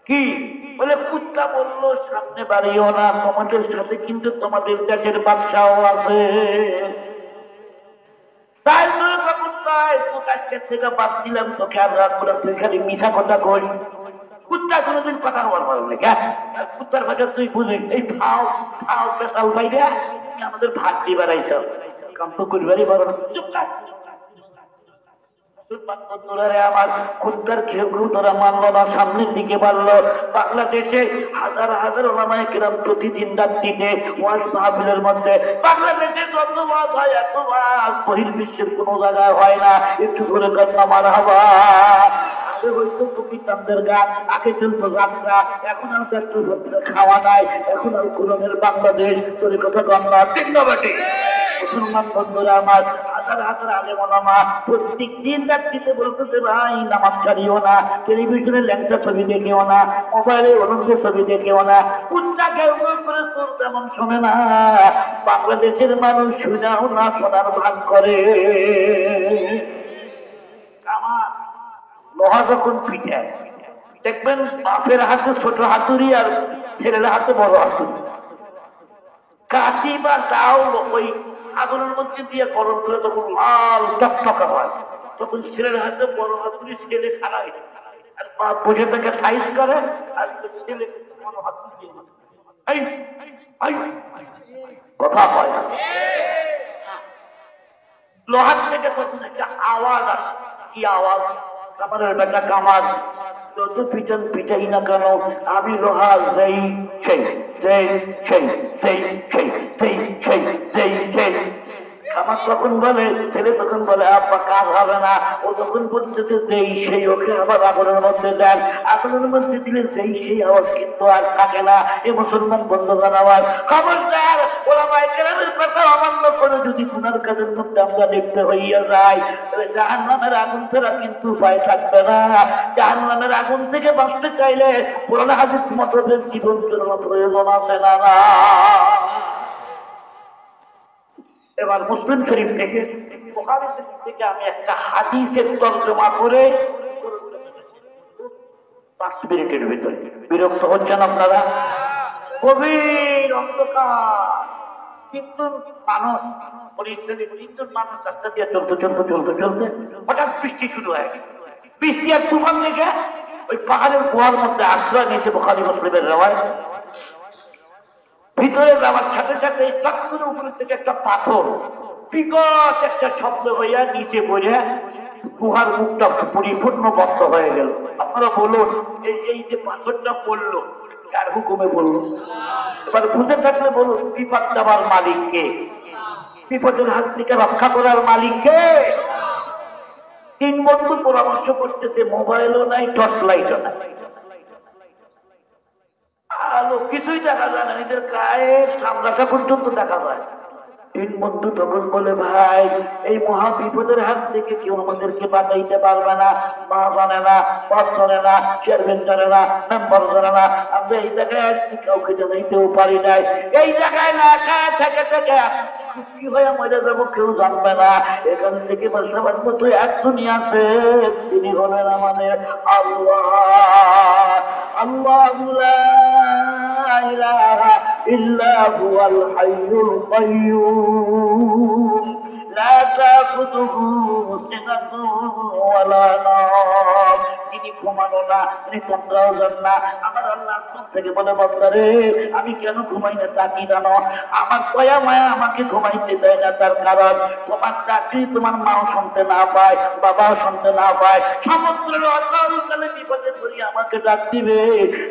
কি বলে? কুত্তা বললো সামনে বাড়িও না, তোমাদের সাথে কিন্তু তোমাদের দেশের বাদশাও আছে। চার চোরে কুত্তায় তোকে আজকের থেকে বাদ দিলাম, তোকে আর রাত করে তুই খালি মিশা কথা কই। কুত্তা কোনোদিন কথা বলার পারো না। কুত্তার ভাষা তুই বুঝে এই ফাও ফাও পেশাল বাইরে আমাদের ভাত দিবার আইছ, কাম তো করিবারই পারো না। আমার কুত্তার কেউ কেউ তোরা মানলো না, সামনের দিকে বাড়লো। বাংলাদেশে হাজার হাজার ওলামায়ে কেরাম প্রতিদিন রাত্রিতে ওয়াজ মাহফিলের মধ্যে, বাংলাদেশে যত ওয়াজ হয় এত ওয়াজ বহির্বিশ্বের কোন জায়গায় হয় না। একটু ধরে কান্না মারহাবা। আগে হইতো ফকিরদের গান, আগে চলতো যাত্রা, এখন আর ছাত্র খাওয়া নাই, এখন আর কোরআনের বাংলাদেশ। তোর কথা কান্না ঠিক না বাকি? মুসলমান বন্ধুরা আমার, হাজার হাজার আলেম ওলামা প্রত্যেক দিন রাত্রিতে বলতেছে ভাই নামাজ ছাড়িও না, টেলিভিশনে ল্যাংটা ছবি দেখেও না, মোবাইলে অনন্ত ছবি দেখেও না। কুত্তা কেউ করে তোর তেমন শোনে না। বাংলাদেশের মানুষ শুনাও না, শোনার ভান করে। আমার লোহা যখন পিঠায় দেখবেন বাপের হাতে ছোট হাতুড়ি আর ছেলের হাতে বড় হাতুড়ি, কাশি বা তাও ওই আগুনের মধ্যে দিয়ে গরম করে তখন লাল টকটকা হয়, তখন ছেলের হাতে বড় হাতুড়ি, ছেলে খারাই আর বাপ বসে থেকে সাইজ করে আর ছেলে বড় হাতুড়ি দিয়ে কথা হয় না। লোহার থেকে তখন একটা আওয়াজ আসে, কি আওয়াজ? কামারের বেটা কামার, যত পিটান পিটাই না কেন আমি লোহার যেই সেই যেই সেই সেই সেই সেই সেই যেই সেই। আমার তখন বলে, ছেলে তখন বলে আব্বা কাজ হবে না, ও তখন বলতেছে যেই সেই, ওকে আবার আগুনের মধ্যে দেন, আগুনের মধ্যে দিলে যেই সেই আওয়াজ কিন্তু আর থাকে না। এ মুসলমান বন্ধুগণ আমার, খবরদার ওলামায়ে কেরামের কথা অমান্য করে যদি গুনার কাজের মধ্যে আমরা লিপ্ত হইয়া যাই, তাহলে জাহান্নামের আগুন ছাড়া কিন্তু উপায় থাকবে না। জাহান্নামের আগুন থেকে বাঁচতে চাইলে কোরআন হাদিস মোতাবেক জীবন চালানোর প্রয়োজন আছে না? এবার মুসলিম শরীফ থেকে, বুখারী শরীফ থেকে আমি একটা হাদিসের তরজমা করে 5 মিনিটের ভিতরে, বিরক্ত হচ্ছেন আপনারা? গভীর অন্ধকার, তিনজন মানুষ, পরিশ্রমী তিনজন মানুষ রাস্তা দিয়ে চলতে চলতে চলতে চলতে হঠাৎ বৃষ্টি শুরু হয়। বৃষ্টি আর তুফান দেখে ওই পাহাড়ের গুহার মধ্যে আশ্রয় নিয়েছে। বুখারী মুসলিমের রেওয়ায়াত। ভিতরে যাওয়ার সাথে সাথে চক্করের উপর থেকে একটা পাথর বিকট একটা শব্দ হইয়া নিচে পড়ে গুহার মুখটা পরিপূর্ণ বন্ধ হয়ে গেল। আপনারা বলুন, এই যে পাথরটা পড়লো কার হুকুমে পড়লো? এবার বুঝে থাকলে বলুন, বিপদ দেওয়ার মালিক কে? বিপদের হাত থেকে রক্ষা করার মালিক কে? 3 বন্ধু পরামর্শ করতেছে, মোবাইলও নাই, টর্চ লাইটও নাই, আলো কিছুই দেখা যায় না, নিজের গায়ের সামনাটা পর্যন্ত দেখা যায়। 3 বন্ধু তখন বলে, ভাই এই মহা বিপদের হাত থেকে কেউ আমাদেরকে বাঁচাইতে পারবে না। মা জানে না, পথ জানে না, চেয়ারম্যান জানে না, মেম্বার জানে না, আমরা এই জায়গায় আসছি কাউকে জানাইতেও পারি নাই। এই জায়গায় না থেকে থেকে সুখী হয়ে মরে যাবো, কেউ জানবে না। এখান থেকে বাঁচাবার মতো একজনই আছে, তিনি হলেন আমাদের আল্লাহ। আল্লাহ لا إله إلا هو الحي القيوم لا تأخذه سنة ولا نوم। তিনি ঘুমানো না, তিনি তন্দ্রাও যান না। আমার আল্লাহ আসমান থেকে বলে, বান্দারে আমি কেন ঘুমাই না তা কি জানো? আমার দয়া মায়া আমাকে ঘুমাইতে দেয় না, তার কারণ তোমার চাকরি তোমার মাও শুনতে না পায়, বাবাও শুনতে না পায়। সমুদ্রের অকালকালে বিপদে পড়ি আমাকে ডাক দিবে,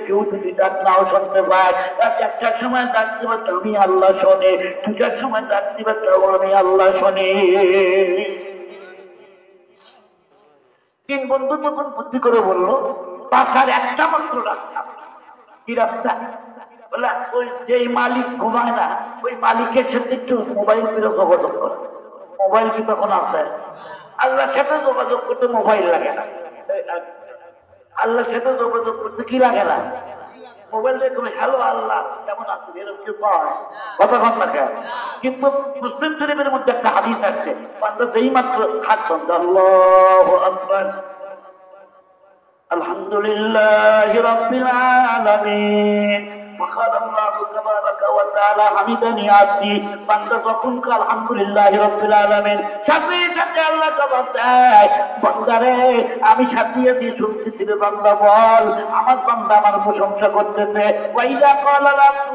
কেউ যদি ডাক নাও শুনতে পায়। একটার সময় ডাক দিবে তো আমি আল্লাহ শোনে, 2টার সময় ডাক দিবে তাও আমি আল্লাহ শোনে। 3 বন্ধু তখন বুদ্ধি করে বললো, পাশার একটা মাত্র রাস্তা। কি রাস্তা? বলে ওই যেই মালিক ঘুমায় না, ওই মালিকের সাথে একটু মোবাইল করে যোগাযোগ করে। মোবাইল কি তখন আছে? আল্লাহর সাথে যোগাযোগ করতে মোবাইল লাগে না। আল্লাহর সাথে যোগাযোগ করতে কি লাগে না? মোবাইল দিয়ে তুমি হ্যালো আল্লাহ কেমন আছে এরকম কেউ পায়? কতক্ষণ থাকে। কিন্তু মুসলিম শরীফের মধ্যে একটা হাদিস আসছে, বান্দা যেই মাত্র হাত বন্ধ, আল্লাহু আকবার, আলহামদুলিল্লাহি রাব্বিল আলামিন, فقال الله تبارك وتعالى حمدني عبدي, বান্দা যখন আলহামদুলিল্লাহি রাব্বিল আলামিন সাথে সাথে আল্লাহ জবাব দেয়, বান্দারে আমি সাথে সাথে শুনতেছি রে বান্দা, বল আমার বান্দা আমার প্রশংসা করতেছে। ওয়াইদা ক্বালা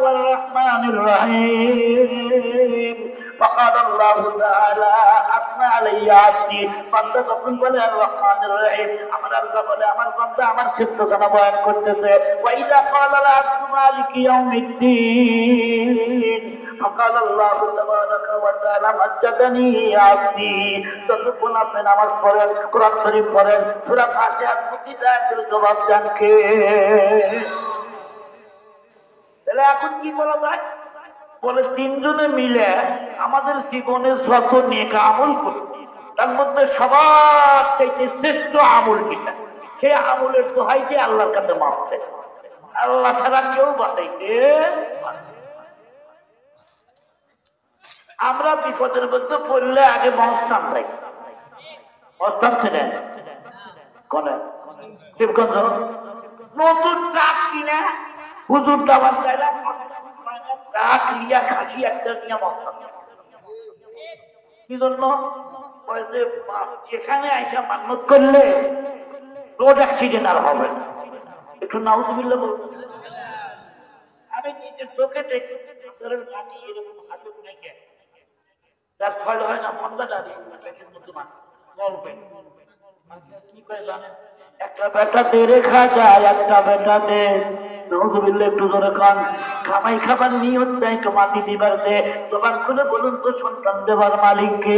আল রাহমানির রহিম فقال الله تعالى আসনা আলাইয়া আব্দি, বান্দা যখন বলে আর রহমানির রহিম আমার আল্লাহ বলে আমার বান্দা আমার চিত্তনা বয়ান করতেছে। ওয়াইদা ক্বালা আব্দু মালিকি ইয়াউমিদ্দিন فقال الله تبارك وتعالى مجدني عبدي, যতক্ষণ আপনি নামাজ পড়েন, কোরআন শরীফ পড়েন, সূরা ফাতিহার প্রতিটা আয়াতের জবাব দেন কে? তাহলে এখন কি করা যায়? বলে 3 জনে মিলে আমাদের জীবনে যত নেক আমল করি তার মধ্যে সবার চাইতে শ্রেষ্ঠ আমল কিটা, সেই আমলের দোহাই দিয়ে আল্লাহর কাছে মাপ চাই। আল্লাহ ছাড়া কেউ বাঁচাইতে। আমরা বিপদের মধ্যে পড়লে আগে মহস্থান চাই। মহস্থান ছিলেন কোনে? শিবগঞ্জ নতুন ট্রাক কিনে হুজুর দাবার চাইলাম ট্রাক লিয়া খাসি একটা নিয়ে মক্কা। কি জন্য? এখানে আইসা মান্নত করলে রোড অ্যাক্সিডেন্ট আর হবে না। একটু নাউজুবিল্লাহ বলবেন। আমি নিজের চোখে দেখেছি এরকম হাজত নাকি তার ফল হয় না মন্দা দাঁড়িয়ে কি করে জানেন? একটা বেটা দে রেখা যায়, একটা বেটা দে একটু জোরে কান খামাই খাবার নিয়ত দেয় তো মাটি দিবার দে। জবান খুলে বলুন তো সন্তান দেবার মালিককে।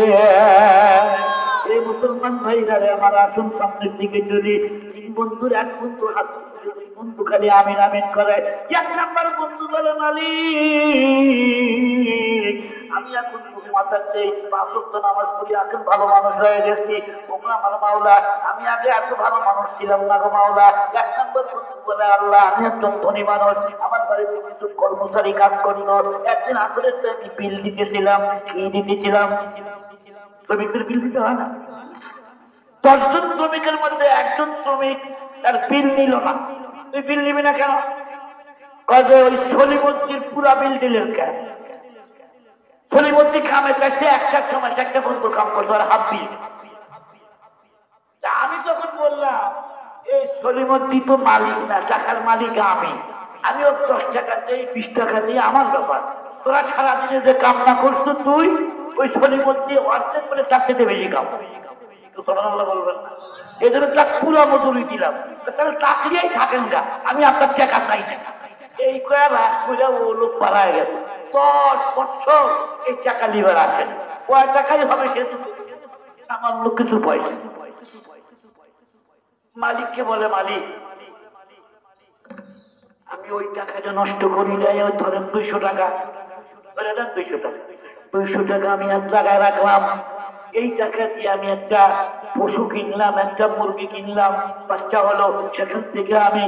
এই মুসলমান ভাইরা আমার আসুন সামনের দিকে চলি। তিন বন্ধুর এক বন্ধু হাত বন্ধু খালি আমিন আমিন করে। এক নাম্বার বন্ধু বলে মালিক আমি এখন তুমি মাথার দেই 5 ওয়াক্ত নামাজ পড়ি, এখন ভালো মানুষ হয়ে গেছি। তোমরা আমার মাওলা আমি আগে এত ভালো মানুষ ছিলাম না গো মাওলা। এক নম্বর বন্ধু বলে আল্লাহ আমি একজন ধনী মানুষ, আমার বাড়িতে কিছু কর্মচারী কাজ করতো। একদিন আসলে আমি বিল দিতেছিলাম। কি দিতেছিলাম? শ্রমিকদের বিল দিতে হয় না? 10 জন শ্রমিকের মধ্যে একজন শ্রমিক তার বিল নিল না। তুই বিল নিবি না কেন? কাজে ওই সলিমদ্দির পুরা বিল দিলেন কেন? সলিমদ্দি কামে কাছে একটা সময় একটা বন্ধু কাম করতো আর হাফ বিল। আমি তখন বললাম এই সলিমদ্দি তো মালিক না, টাকার মালিক আমি। আমিও 10 টাকা দিই 20 টাকা দিই, আমার ব্যাপার। তোরা সারাদিনে যে কাম না করছো তুই ওই সলিমদ্দি অর্ধেক করে তার থেকে বেশি কাম বলবেন না। এই জন্য তার পুরো মজুরি দিলাম। তাহলে চাকরিয়াই থাকেন গা, আমি আপনার টাকা চাই না। এই কয়া রাগ করে ও লোক পাড়ায় গেছে। 10 বছর এই টাকা লিবার আসেন, কয় টাকাই হবে সে সামান্য কিছু পয়সা। মালিককে বলে মালিক আমি ওই টাকাটা নষ্ট করি যাই, ওই ধরেন 200 টাকা, 200 টাকা 200 টাকা আমি এক জায়গায় রাখলাম। এই টাকা দিয়ে আমি একটা পশু কিনলাম, একটা মুরগি কিনলাম, বাচ্চা হলো। সেখান থেকে আমি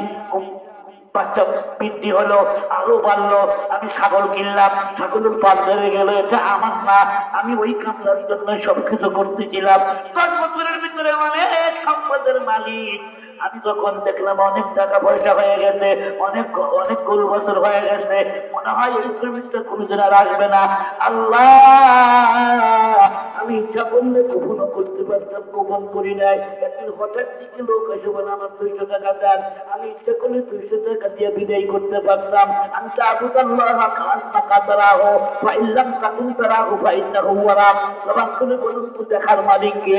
বাচ্চা বৃদ্ধি হলো, আরো বাড়লো। আমি ছাগল কিনলাম, ছাগলের পাল বেড়ে গেল, এটা আমার না, আমি ওই কামলার জন্য সবকিছু করতেছিলাম। 10 বছরের ভিতরে অনেক সম্পদের মালিক। আমি যখন দেখলাম অনেক টাকা পয়সা হয়ে গেছে, অনেক অনেক গরু বছর হয়ে গেছে, মনে হয় এই শ্রমিকটা কোনোদিন আর আসবে না। আল্লাহ আমি ইচ্ছা করলে গোপনও করতে পারতাম, গোপন করি নাই। একদিন হঠাৎ দিকে লোক এসে বলে আমার 200 টাকা দেন, আমি ইচ্ছা করলে 200 টাকা দিয়ে বিদায় করতে পারতাম। আমি দেখার মালিককে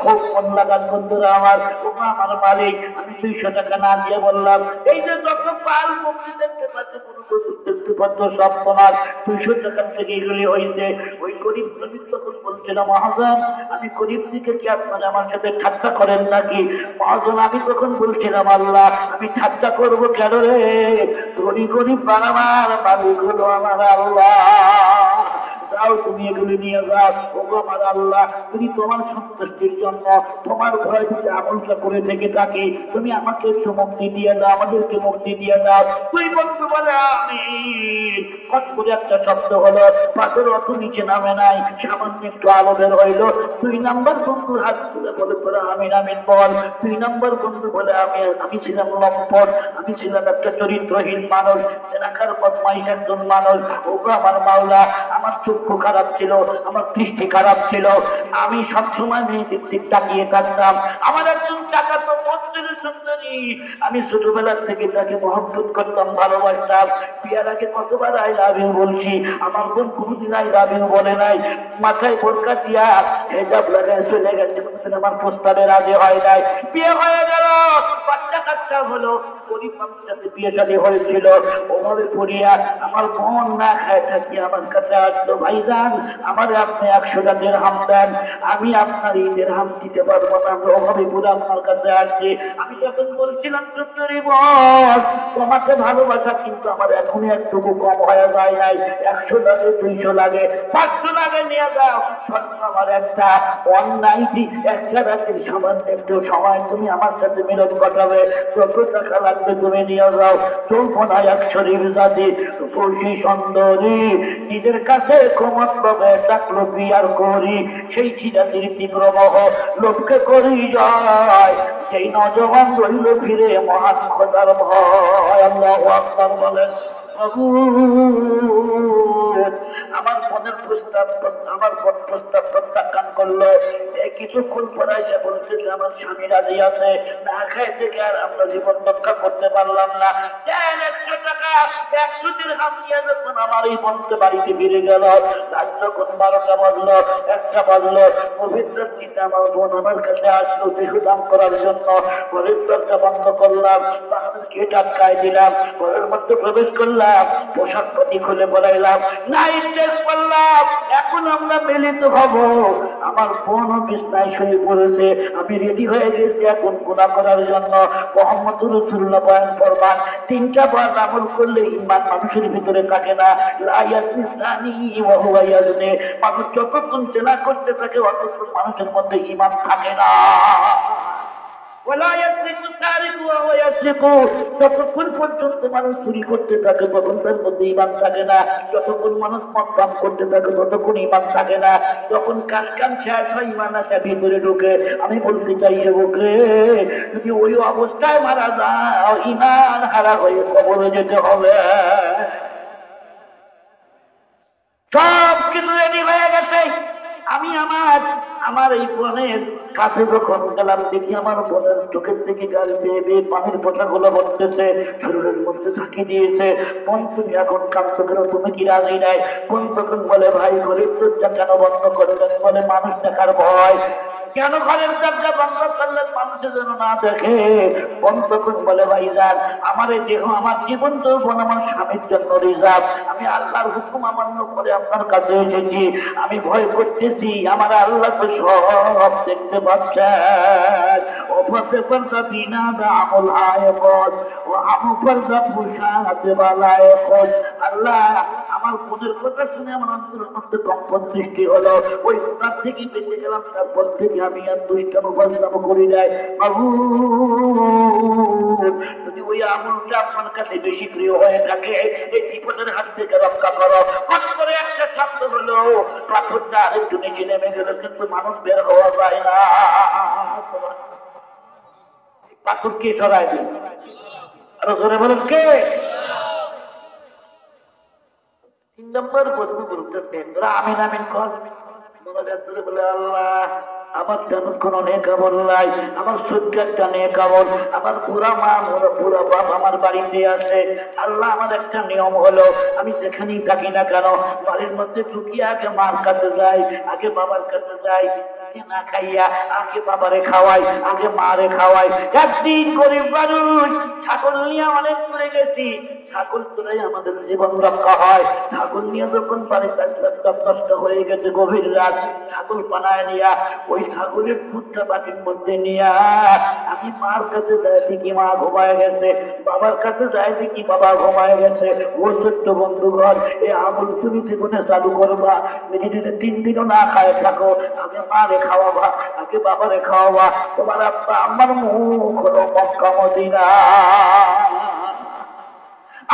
খুব মন লাগার বন্ধুরা আমার, আমার মালিক। আমি 200 টাকা না দিয়ে বললাম এই যে যত পাল মুক্তি দেখতে পাচ্ছে, কোনো ওষুধ দেখতে পাচ্ছ, সব তোমার 200 টাকার থেকে এগুলি হয়েছে। ওই গরিব শ্রমিক তখন বলছিল মহাজন আমি গরিব দিকে কি আপনারা আমার সাথে ঠাট্টা করেন নাকি? মহাজন আমি তখন বলছিলাম আল্লাহ আমি ঠাট্টা করবো কেন রে, ধনী গরিব বানাবার মালিক হলো আমার আল্লাহ। যাও তুমি এগুলি নিয়ে যাও। ওগো আমার আল্লাহ তুমি তোমার সন্তুষ্টির জন্য তোমার ভয় যদি আমলটা করে থেকে থাকি, তুমি আমাকে একটু মুক্তি দিয়ে দাও, আমাদেরকে মুক্তি দিয়ে দাও। তুই বন্ধু বলে আমি ফট করে একটা শব্দ হলো, পাথর অত নিচে নামে নাই, সামান্য একটু আলো বের হইলো। 2 নাম্বার বন্ধুর হাত তুলে বলে তোরা আমিন আমিন বল। 2 নাম্বার বন্ধু বলে আমি ছিলাম লম্পট, আমি ছিলাম একটা চরিত্রহীন মানুষ, সেনাকার বদমাইশ একজন মানুষ। ওগো আমার মাওলা আমার চক্ষু খারাপ ছিল, আমার দৃষ্টি খারাপ ছিল, আমি সবসময় মেয়েদের দিক তাকিয়ে থাকতাম। আমার একজন টাকা তো মন্দির সুন্দরী, আমি ছোটবেলা থেকে তাকে মহব্বত করতাম, ভালোবাসতাম। বিয়ার আগে কতবার আই লাভ ইউ বলছি, আমার বোন কোনদিন আই লাভ ইউ বলে নাই। মাথায় বোরকা দিয়া হেজাব লাগায় চলে গেছে, আমার প্রস্তাবে রাজি হয় নাই। বিয়ে হয়ে গেল, বাচ্চা কাচ্চা হলো, গরিব মানুষের সাথে বিয়ে শাদী হয়েছিল। ওভাবে পড়িয়া আমার বোন না খায় থাকি আমার কাছে আসলো, ভাইজান আমার আপনি 100টা দিরহাম দেন, আমি আপনার এই দিরহাম দিতে পারবো না, আমরা ওভাবে পুরো আপনার কাছে আসছি। আমি যখন বলছিলাম সুন্দরী বোন তোমাকে ভালোবাসা কিন্তু আমার এখনই একটুকু কম হয়ে যায় নাই, 100 লাগে, 200 লাগে, 500 লাগে, নিয়ে যাও। স্বর্ণ আমার একটা অন্যায়, একটা রাতের সামান্য একটু সময় তুমি আমার সাথে মিলন ঘটাবে, যত টাকা লাগবে তুমি নিয়ে যাও। চৌপনা এক শরীর জাতি পড়শি সুন্দরী নিজের কাছে ক্ষমত পাবে, ডাকলো বিয়ার করি, সেই ছিড়াতির তীব্র মোহ লোককে করি যায়, সেই নজওয়ান রইল ফিরে মহান খোদার ভয়। আল্লাহু আকবার বলেন। আমার মনের প্রস্তাব, আমার মন প্রস্তাব প্রত্যাখ্যান করলো। কিছুক্ষণ পরে সে বলতেছে আমার স্বামী রাজি আছে, না খায় থেকে আর আমরা জীবন রক্ষা করতে পারলাম না, 100 টাকা 100 দিরহাম নিয়ে যখন আমার এই বন্ধু বাড়িতে ফিরে গেল, রাত যখন 12টা বাজলো, 1টা বাজলো, পবিত্র চিন্তা আমার বোন আমার কাছে আসলো দেহদান করার জন্য। ঘরের দরজা বন্ধ করলাম, তাদের গেট আটকায় দিলাম, ঘরের মধ্যে প্রবেশ করলাম, পোশাক পাতি খুলে পড়াইলাম, নাইট ড্রেস করলাম, এখন আমরা মিলিত হব। আমার বোন বিছনায় শুয়ে পড়েছে, আমি রেডি হয়ে গেছি এখন গুনাহ করার জন্য। মুহাম্মদুর রাসূলুল্লাহ বয়ান ফরমান, 3টা বার আমল করলে ঈমান মানুষের ভিতরে থাকে না। লা ইয়াজনি জানি ওয়া হুয়া ইয়াজনি, মানুষ যতক্ষণ জেনা করতে থাকে ততক্ষণ মানুষের মধ্যে ঈমান থাকে না। যতক্ষণ পর্যন্ত মানুষ চুরি করতে থাকে তখন তার মধ্যে ঈমান থাকে না, যতক্ষণ মানুষ মদ পান করতে থাকে ততক্ষণ ঈমান থাকে না, যখন কাজ কাম শেষ হয় ঈমান আছে ভিতরে ঢুকে। আমি বলতে চাই যুবক রে, যদি ওই অবস্থায় মারা যাও ঈমান হারা হয়ে কবরে যেতে হবে। সব কিছু রেডি হয়ে গেছে, আমি আমার এই বোনের কাছে যখন গেলাম দেখি আমার বোনের চোখের থেকে গাল বেয়ে বেয়ে পানির ফোঁটাগুলো পড়তেছে, শরীরের মধ্যে ঝাঁকি দিয়েছে। বোন তুমি এখন কাঁদতে করো, তুমি কি রাজি নাই? বোন তখন বলে ভাই ঘরের দরজা কেন বন্ধ করলেন? বলে মানুষ দেখার ভয়। কেন ঘরের দরজা বন্ধ করলেন? মানুষের যেন না দেখে। বোন তখন বলে ভাই যান, আমার এই দেহ আমার জীবন যৌবন আমার স্বামীর জন্য রিজার্ভ, আমি আল্লাহর হুকুম অমান্য করে আপনার কাছে এসেছি, আমি ভয় করতেছি আমার আল্লাহ তো সব দেখতে পাচ্ছেন। ওপাশে পর্দা বিনা আমল আয়কন ও আমফর দা পুষাতে বালায় এখন। আল্লাহ আমার বোনের কথা শুনে আমার অন্তরের মধ্যে কম্পন সৃষ্টি হলো, ওই তার থেকে বেঁচে গেলাম। তারপর থেকে আমি আর দুষ্টাম ফাজলাম করি নাই। বাবু যদি ওই আমলটা আপনার কাছে বেশি প্রিয় হয়ে থাকে, এই বিপদের হাত থেকে রক্ষা করো। কত করে একটা শব্দ হলো, পাথরটা আরেকটু নিচে নেমে গেল, কিন্তু মানুষ বের হওয়া যায় না। পাথর কে সরাই দিল? আরো জোরে বলেন কে? 3 নম্বর বন্ধু বলতেছে আমিন আমিন কর। বলে আল্লাহ আমার কোন নেক আমল নাই, আমার সত্যি একটা নেক আমল, আমার বুড়া মা বুড়া বাপ আমার বাড়িতে আছে। আল্লাহ আমার একটা নিয়ম হলো, আমি যেখানেই থাকি না কেন বাড়ির মধ্যে ঢুকিয়ে আগে মার কাছে যাই, আগে বাবার কাছে যাই, না খাইয়া আগে বাবারে খাওয়াই, আগে মারে খাওয়াই। একদিন গরিব মানুষ ছাগল নিয়ে অনেক দূরে গেছি, ছাগল তোলাই আমাদের জীবন রক্ষা হয়। ছাগল নিয়ে যখন বাড়িতে আসলাম নষ্ট হয়ে গেছে, গভীর রাত, ছাগল পানায় নিয়া ওই ছাগলের দুধটা বাটির মধ্যে নিয়া আমি মার কাছে যাই দেখি মা ঘুমায় গেছে, বাবার কাছে যাই দেখি বাবা ঘুমায় গেছে। ও ছোট্ট বন্ধুগণ, এই আমল তুমি জীবনে চালু করবা। যদি 3 দিনও না খায় থাকো, আগে মারে খাওয়াবা, আগে বাবারে খাওয়াবা। তোমার আব্বা আমার মুখ হলো মক্কা মদিনা।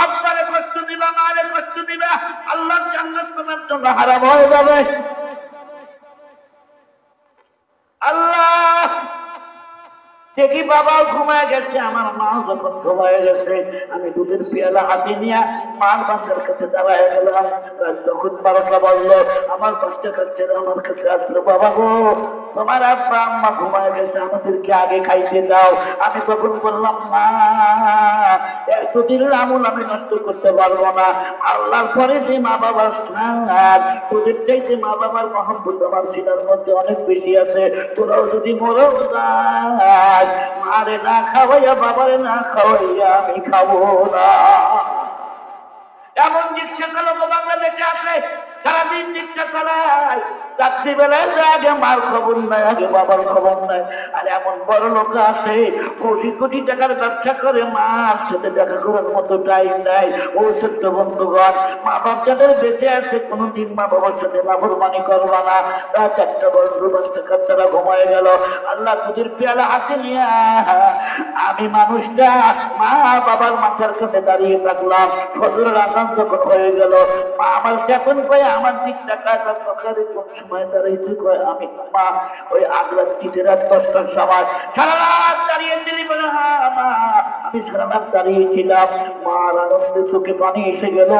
আপনারে কষ্ট দিবা, মারে কষ্ট দিবা, আল্লাহর জান্নাত তোমার জন্য হারাম হয়ে যাবে। আল্লাহ দেখি বাবাও ঘুমায় গেছে, আমার মা যখন ঘুমায় গেছে, আমি দুধের পেয়ালা হাতে নিয়ে মার বাচ্চার কাছে দাঁড়ায় গেলাম। যখন 12টা বাজলো, আমার বাচ্চা কাছে আমার কাছে আসলো, বাবা গো তোমার আব্বা আম্মা ঘুমায় গেছে, আমাদেরকে আগে খাইতে দাও। আমি তখন বললাম না, এতদিনের আমল আমি নষ্ট করতে পারবো না। আল্লাহর পরে যে মা বাবার স্থান, তোদের চাইতে মা বাবার মহব্বত আমার সিনার মধ্যে অনেক বেশি আছে। তোরাও যদি মরেও যায়, মারে না খাওয়াইয়া বাবারে না খাওয়াইয়া আমি খাবো না। এমন রিক্সা চালক বাংলাদেশে আসে, সারাদিন রিক্সা চালায়, রাত্রিবেলায় আগে মার খবর নাই, আগে বাবার খবর নাই। আর এমন বড় লোক আছে কোটি কোটি টাকার ব্যবসা করে, মার সাথে দেখা করার মতো টাইম নাই। ও ছোট্ট বন্ধুগণ, মা বাপ যাদের বেঁচে আছে কোনোদিন মা বাবার সাথে নাফরমানি করবা না। রাত একটা বন্ধু বাচ্চা কাচ্চারা ঘুমায় গেল, আল্লাহ দুধের পেয়ালা হাতে নিয়ে আমি মানুষটা মা বাবার মাথার কাছে দাঁড়িয়ে থাকলাম। ফজরের আজান যখন হয়ে গেল, মা আমার এখন কয়ে আমার দিক টাকায় কোন সময় দাঁড়াইতে কয় আমি মা ওই আগরাত চিঠে রাত 10টার সময় সারা রাত দাঁড়িয়েছিলি বলে, হ্যাঁ মা আমি সারা রাত দাঁড়িয়েছিলাম। মার আনন্দে চোখে পানি এসে গেল।